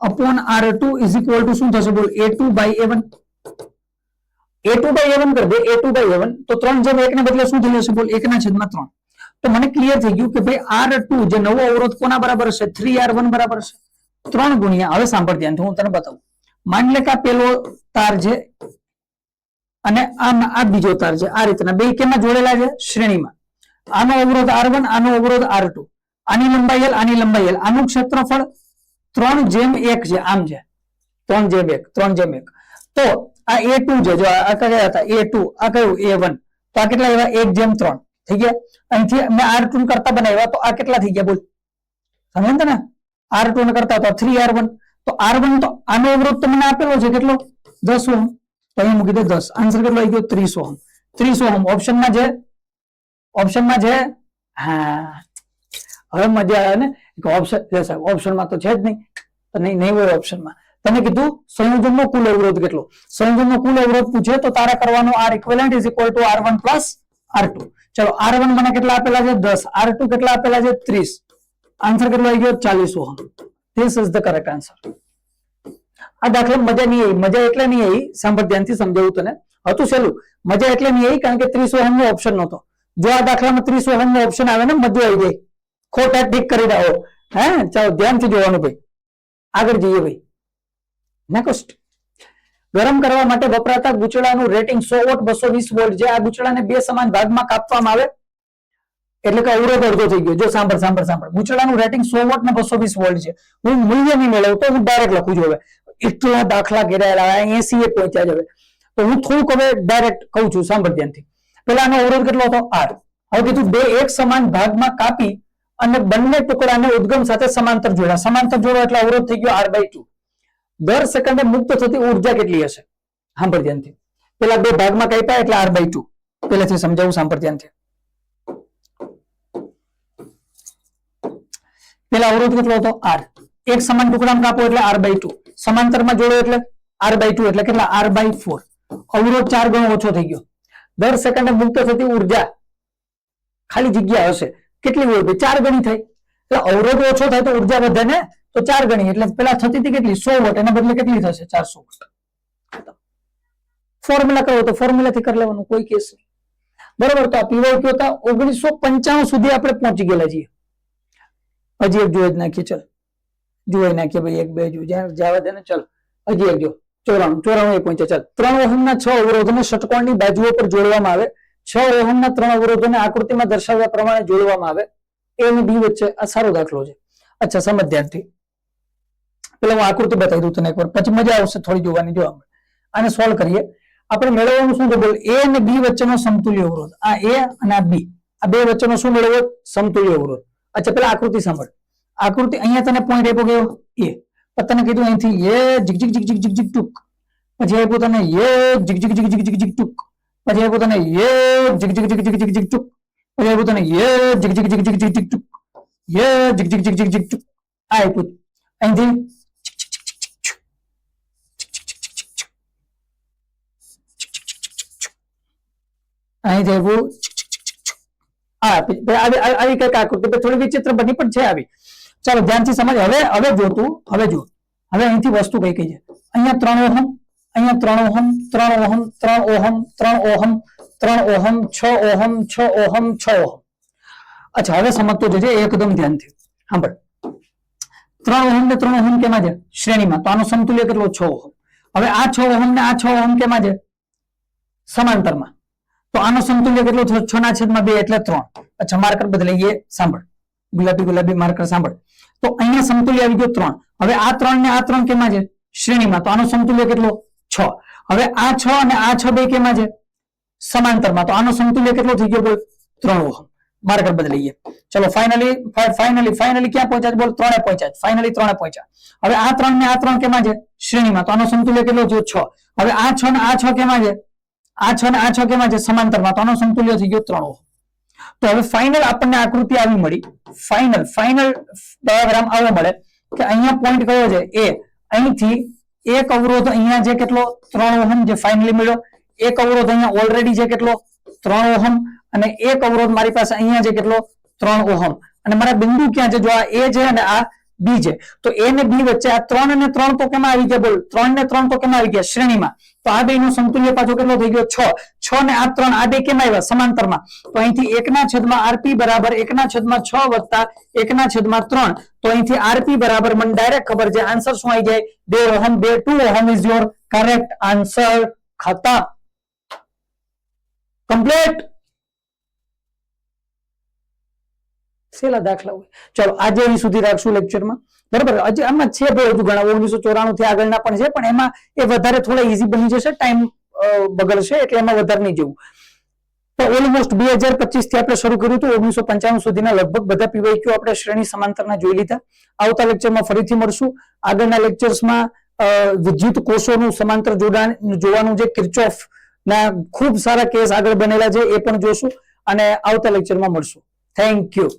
upon R2 is equal two શું થશે બોલ A2 by A1. A2 by A1 કરી દે A2 બાય A1 તો 3/1 ને બદલે શું થઈ જશે બોલ 1/3. તો મને ક્લિયર થઈ ગયું કે ભાઈ R2 જે નવો અવરોધ કોના બરાબર છે 3R1 બરાબર છે 3 ગુણ્યા. હવે સાંભળ ધ્યાનથી હું તને બતાવું. માની લે કે આ પેલો તાર છે અને આ બીજો તાર છે, આ રીતના બે કેમાં જોડેલા છે શ્રેણીમાં. આનો અવરોધ R1 આનો અવરોધ R2, આની લંબાઈ L આની લંબાઈ L, આનું ક્ષેત્રફળ 3:1 છે, આમ છે 3:1. તો આ A2 છે, જો આ કયા હતા A2, આ કયું A1, તો આ કેટલા એવા 1:3 થઈ ગયા. અહીંથી મેં R2 કરતા બનાવ્યા તો આ કેટલા થઈ ગયા બોલ સમજ ને. R2 ને કરતા તો 3R1, તો R1 તો આનો અવરોધ તો મને આપેલો છે કેટલો 10 ઓહમ, તો અહીં મૂકી દે 10. આન્સર કેટલો આવી ગયો 30 ઓહમ. 30 ઓહમ ઓપ્શનમાં છે. હા હવે મજા આવે ને ઓપ્શનમાં તો છે જ નહીં હોય ઓપ્શનમાં. તને કીધું સંયોજનનો કુલ અવરોધ કેટલો, સંયોજનનો કુલ અવરોધ પૂછે તો તારે કરવાનો R equivalent is equal to R1 plus R2. ચલો R1 મને કેટલા આપેલા છે 10, R2 કેટલા આપેલા છે 30. આન્સર કેટલો આવી ગયો 40 ohm. This is the correct answer. આ દાખલા મજા નહીં આવી, મજા એટલે નહીં આવી, સાંભળ ધ્યાનથી સમજાવું તને. હતું સહેલું, મજા એટલે નહીં આવી કારણ કે 30 ઓહમ નો ઓપ્શન નહોતો. જો આ દાખલામાં 30 ઓહમ નો ઓપ્શન આવે ને મજા આવી જાય. ખોટા ઠીક કરી દો. હે ચાલો ધ્યાનથી જોવાનું ભાઈ. આગળ જઈએ ભાઈ. નેક્સ્ટ, ગરમ કરવા માટે વપરાતા ગૂંચળાનું રેટિંગ 100 વોટ 220 વોલ્ટ છે. આ ગૂંચળાને બે સમાન ભાગમાં કાપવામાં આવે એટલે કે અવરોધ અડધો થઈ ગયો. જો સાંભળ ગૂંચળાનું રેટિંગ 100 વોટ ને 220 વોલ્ટ છે. હું મૂલ્ય નહીં મેળવતો, હું ડાયરેક્ટ લખું છું. હવે એટલા દાખલા ઘેરાયેલા 80 એ પહોંચ્યા છે. હવે તો હું થોડુંક હવે ડાયરેક્ટ કહું છું, સાંભળ ધ્યાનથી. પેલાનો અવરોધ કેટલો હતો R. હવે કીધું બે એક સમાન ભાગમાં કાપી અને બંને ટુકડાને ઉદ્ગમ સાથે સમાંતર જોડ્યા. સમાંતર જોડો એટલે અવરોધ થઈ ગયો R/2. દર સેકન્ડે મુક્ત થતી ઉર્જા કેટલી હશે સાંભળ ધ્યાનથી. પેલા બે ભાગમાં કાપ્યા એટલે R/2. પહેલેથી સમજાવું સાંભળ ધ્યાનથી. પેલા અવરોધ કેટલો હતો R. એક સમાન ટુકડામાં કાપો એટલે R/2, સમાંતરમાં જોડો એટલે R/2 એટલે કેટલા R/4. અવરોધ 4 ગણો ઓછો થઈ ગયો. દર સેકન્ડે મુક્ત થતી ઉર્જા ખાલી જગ્યા હશે કેટલી હોય 4 ગણી થાય. એટલે અવરોધ ઓછો થાય તો ઉર્જા વધે ને, તો 4 ગણી. એટલે પેલા થતી હતી કેટલી 100 વોટ, એના બદલે કેટલી થશે 400 વોટ. ફોર્મ્યુલા કરો તો ફોર્મ્યુલાથી કરી લેવાનું, કોઈ કેસ નહીં. બરોબર. તો આ પીવાય કયો હતા 1995 સુધી આપણે પહોંચી ગયેલા છીએ. હજી એક જોઈ જ નાખીએ. ચલ જોઈ નાખીએ ભાઈ, એક બે જવા દે ને. ચલ હજી એક જો 94 એ પહોંચ્યા. ચાલ 3 ઓહમના 6 અવરોધોને ષટકોણની બાજુઓ પર જોડવામાં આવે. 6 ઓહમના 3 અવરોધોને આકૃતિમાં દર્શાવ્યા પ્રમાણે જોડવામાં આવે. એ અને બી વચ્ચે આ સારો દાખલો છે. અચ્છા સમજ ધ્યાનથી. પેલા હું આકૃતિ બતાવી દઉં તને એકવાર, પછી મજા આવશે થોડી જોવાની. જો આને સોલ્વ કરીએ. આપણે મેળવવાનું શું છે બોલ, એ અને બી વચ્ચેનો સમતુલ્ય અવરોધ. આ એ અને આ બી, આ બે વચ્ચેનો શું મેળવ્યો સમતુલ્ય અવરોધ. અચ્છા પેલા આકૃતિ સાંભળ. આકૃતિ અહીંયા તને પોઈન્ટ આપ્યો ગયો એ, તને કીધું અહીંથી એ જીક જીક જીક જીક જીક જીક ટુક, પછી આપ્યું તને એ જીક જીક જીક જીક જીક જીક ટુક, પછી આપ્યું તને એ જીક જીક જીક જીક જીક જીક ટુક, પછી આપ્યું તને એ જીક જીક જીક જીક જીક જીક ટુક, એ જીક જીક જીક જીક જીક ટુક. આ આપ્યું અહીંથી અહીંથી આપ્યું આવી કઈક આકૃતિ થોડી વિચિત્ર બની પણ છે આવી. ચાલો ધ્યાનથી સમજ. હવે જોતું, હવે જો હવે અહીંથી વસ્તુ કઈ કઈ છે. અહીંયા 3 ઓહમ, અહીંયા 3 ohm, 3 ohm, 3 ohm, 3 ohm, 3 ohm, 6 ohm, 6 ohm, 6 ohm. અચ્છા હવે સમજતો જજે એકદમ ધ્યાનથી સાંભળ. 3 ઓહમ ને 3 ઓહમ કેમાં છે શ્રેણીમાં, તો આનો સમતુલ્ય કેટલો 6 ઓહમ. હવે આ 6 ઓહમ ને આ 6 ઓહમ કેમાં છે સમાંતરમાં, તો આનો સમતુલ્ય કેટલો 6/2 એટલે 3. અચ્છા માર્કર બદલાઈએ, સાંભળ ગુલાબી માર્કર સાંભળ. તો અહીંયા સમતુલ્ય આવી ગયો 3. હવે આ 3 ને આ 3 કેમાં છે શ્રેણીમાં, તો આનો સમતુલ્ય કેટલો 6. હવે આ 6 અને આ 6 બે કેમાં છે સમાંતરમાં, તો આનો સમતુલ્ય કેટલો થઈ ગયો બોલ 3 ઓહમ. માર્કર બદલાઈએ. ચલો ફાઇનલી ક્યાં પહોંચ્યા બોલ 3 પહોંચ્યા. ફાઇનલી 3 પહોંચ્યા. હવે આ 3 ને આ 3 કેમાં છે શ્રેણીમાં, તો આનો સમતુલ્ય કેટલો થયો 6. હવે આ 6 ને આ 6 કેમાં છે આ 6 ને આ 6 કેમાં છે સમાંતરમાં, તો આનો સમતુલ્ય થઈ ગયો 3 ઓહમ. તો હવે ફાઇનલ આપણને આકૃતિ આવી મળી. ફાઇનલ ડાયાગ્રામ આવો મળે કે અહીંયા પોઈન્ટ કયો છે એ, અહીંથી એક અવરોધ અહીંયા છે કેટલો 3 ઓહમ જે ફાઇનલી મળ્યો, એક અવરોધ અહીંયા ઓલરેડી છે કેટલો 3 ઓહમ, અને એક અવરોધ મારી પાસે અહીંયા છે કેટલો 3 ઓહમ. અને મારા બિંદુ ક્યાં છે, જો આ એ છે અને આ બી છે, તો એ ને બી વચ્ચે આ 3 અને 3 તો કેમાં આવી ગયા, બોલ 3 ને 3 તો કેમાં આવી ગયા શ્રેણીમાં, તો આ બે નો સમતુલ્ય પાછો કેટલો થઈ ગયો 6. 6 ને આ 3 આ બે કેમાં આવ્યા સમાંતરમાં, તો અહીંથી 1/r p બરાબર 1/6 વત્તા 1/3, તો અહીંથી rp બરાબર મને ડાયરેક્ટ ખબર છે આન્સર શું આવી જાય 2 ohm. 2 ohm is your correct answer. ખતમ, કમ્પ્લીટ. સેલા દાખલા હોય. ચલો આજે અહીં સુધી રાખશું લેક્ચરમાં, બરાબર. હજી આમાં છે ભાઈ હજુ ઘણા 1994 થી આગળના પણ છે, પણ એમાં એ વધારે થોડા ઈઝી બની જશે, ટાઈમ બગડશે એટલે એમાં વધારે નહીં જવું. તો ઓલમોસ્ટ 2025 થી આપણે શરૂ કર્યું હતું, 1995 સુધીના લગભગ બધા પીવાયક્યુ આપણે શ્રેણી સમાંતરના જોઈ લીધા. આવતા લેક્ચરમાં ફરીથી મળશું. આગળના લેક્ચર્સમાં વિદ્યુત કોષોનું સમાંતર જોડાણ જોવાનું છે, કિર્ચોફ ના ખૂબ સારા કેસ આગળ બનેલા છે એ પણ જોશું, અને આવતા લેક્ચરમાં મળશું. Thank you.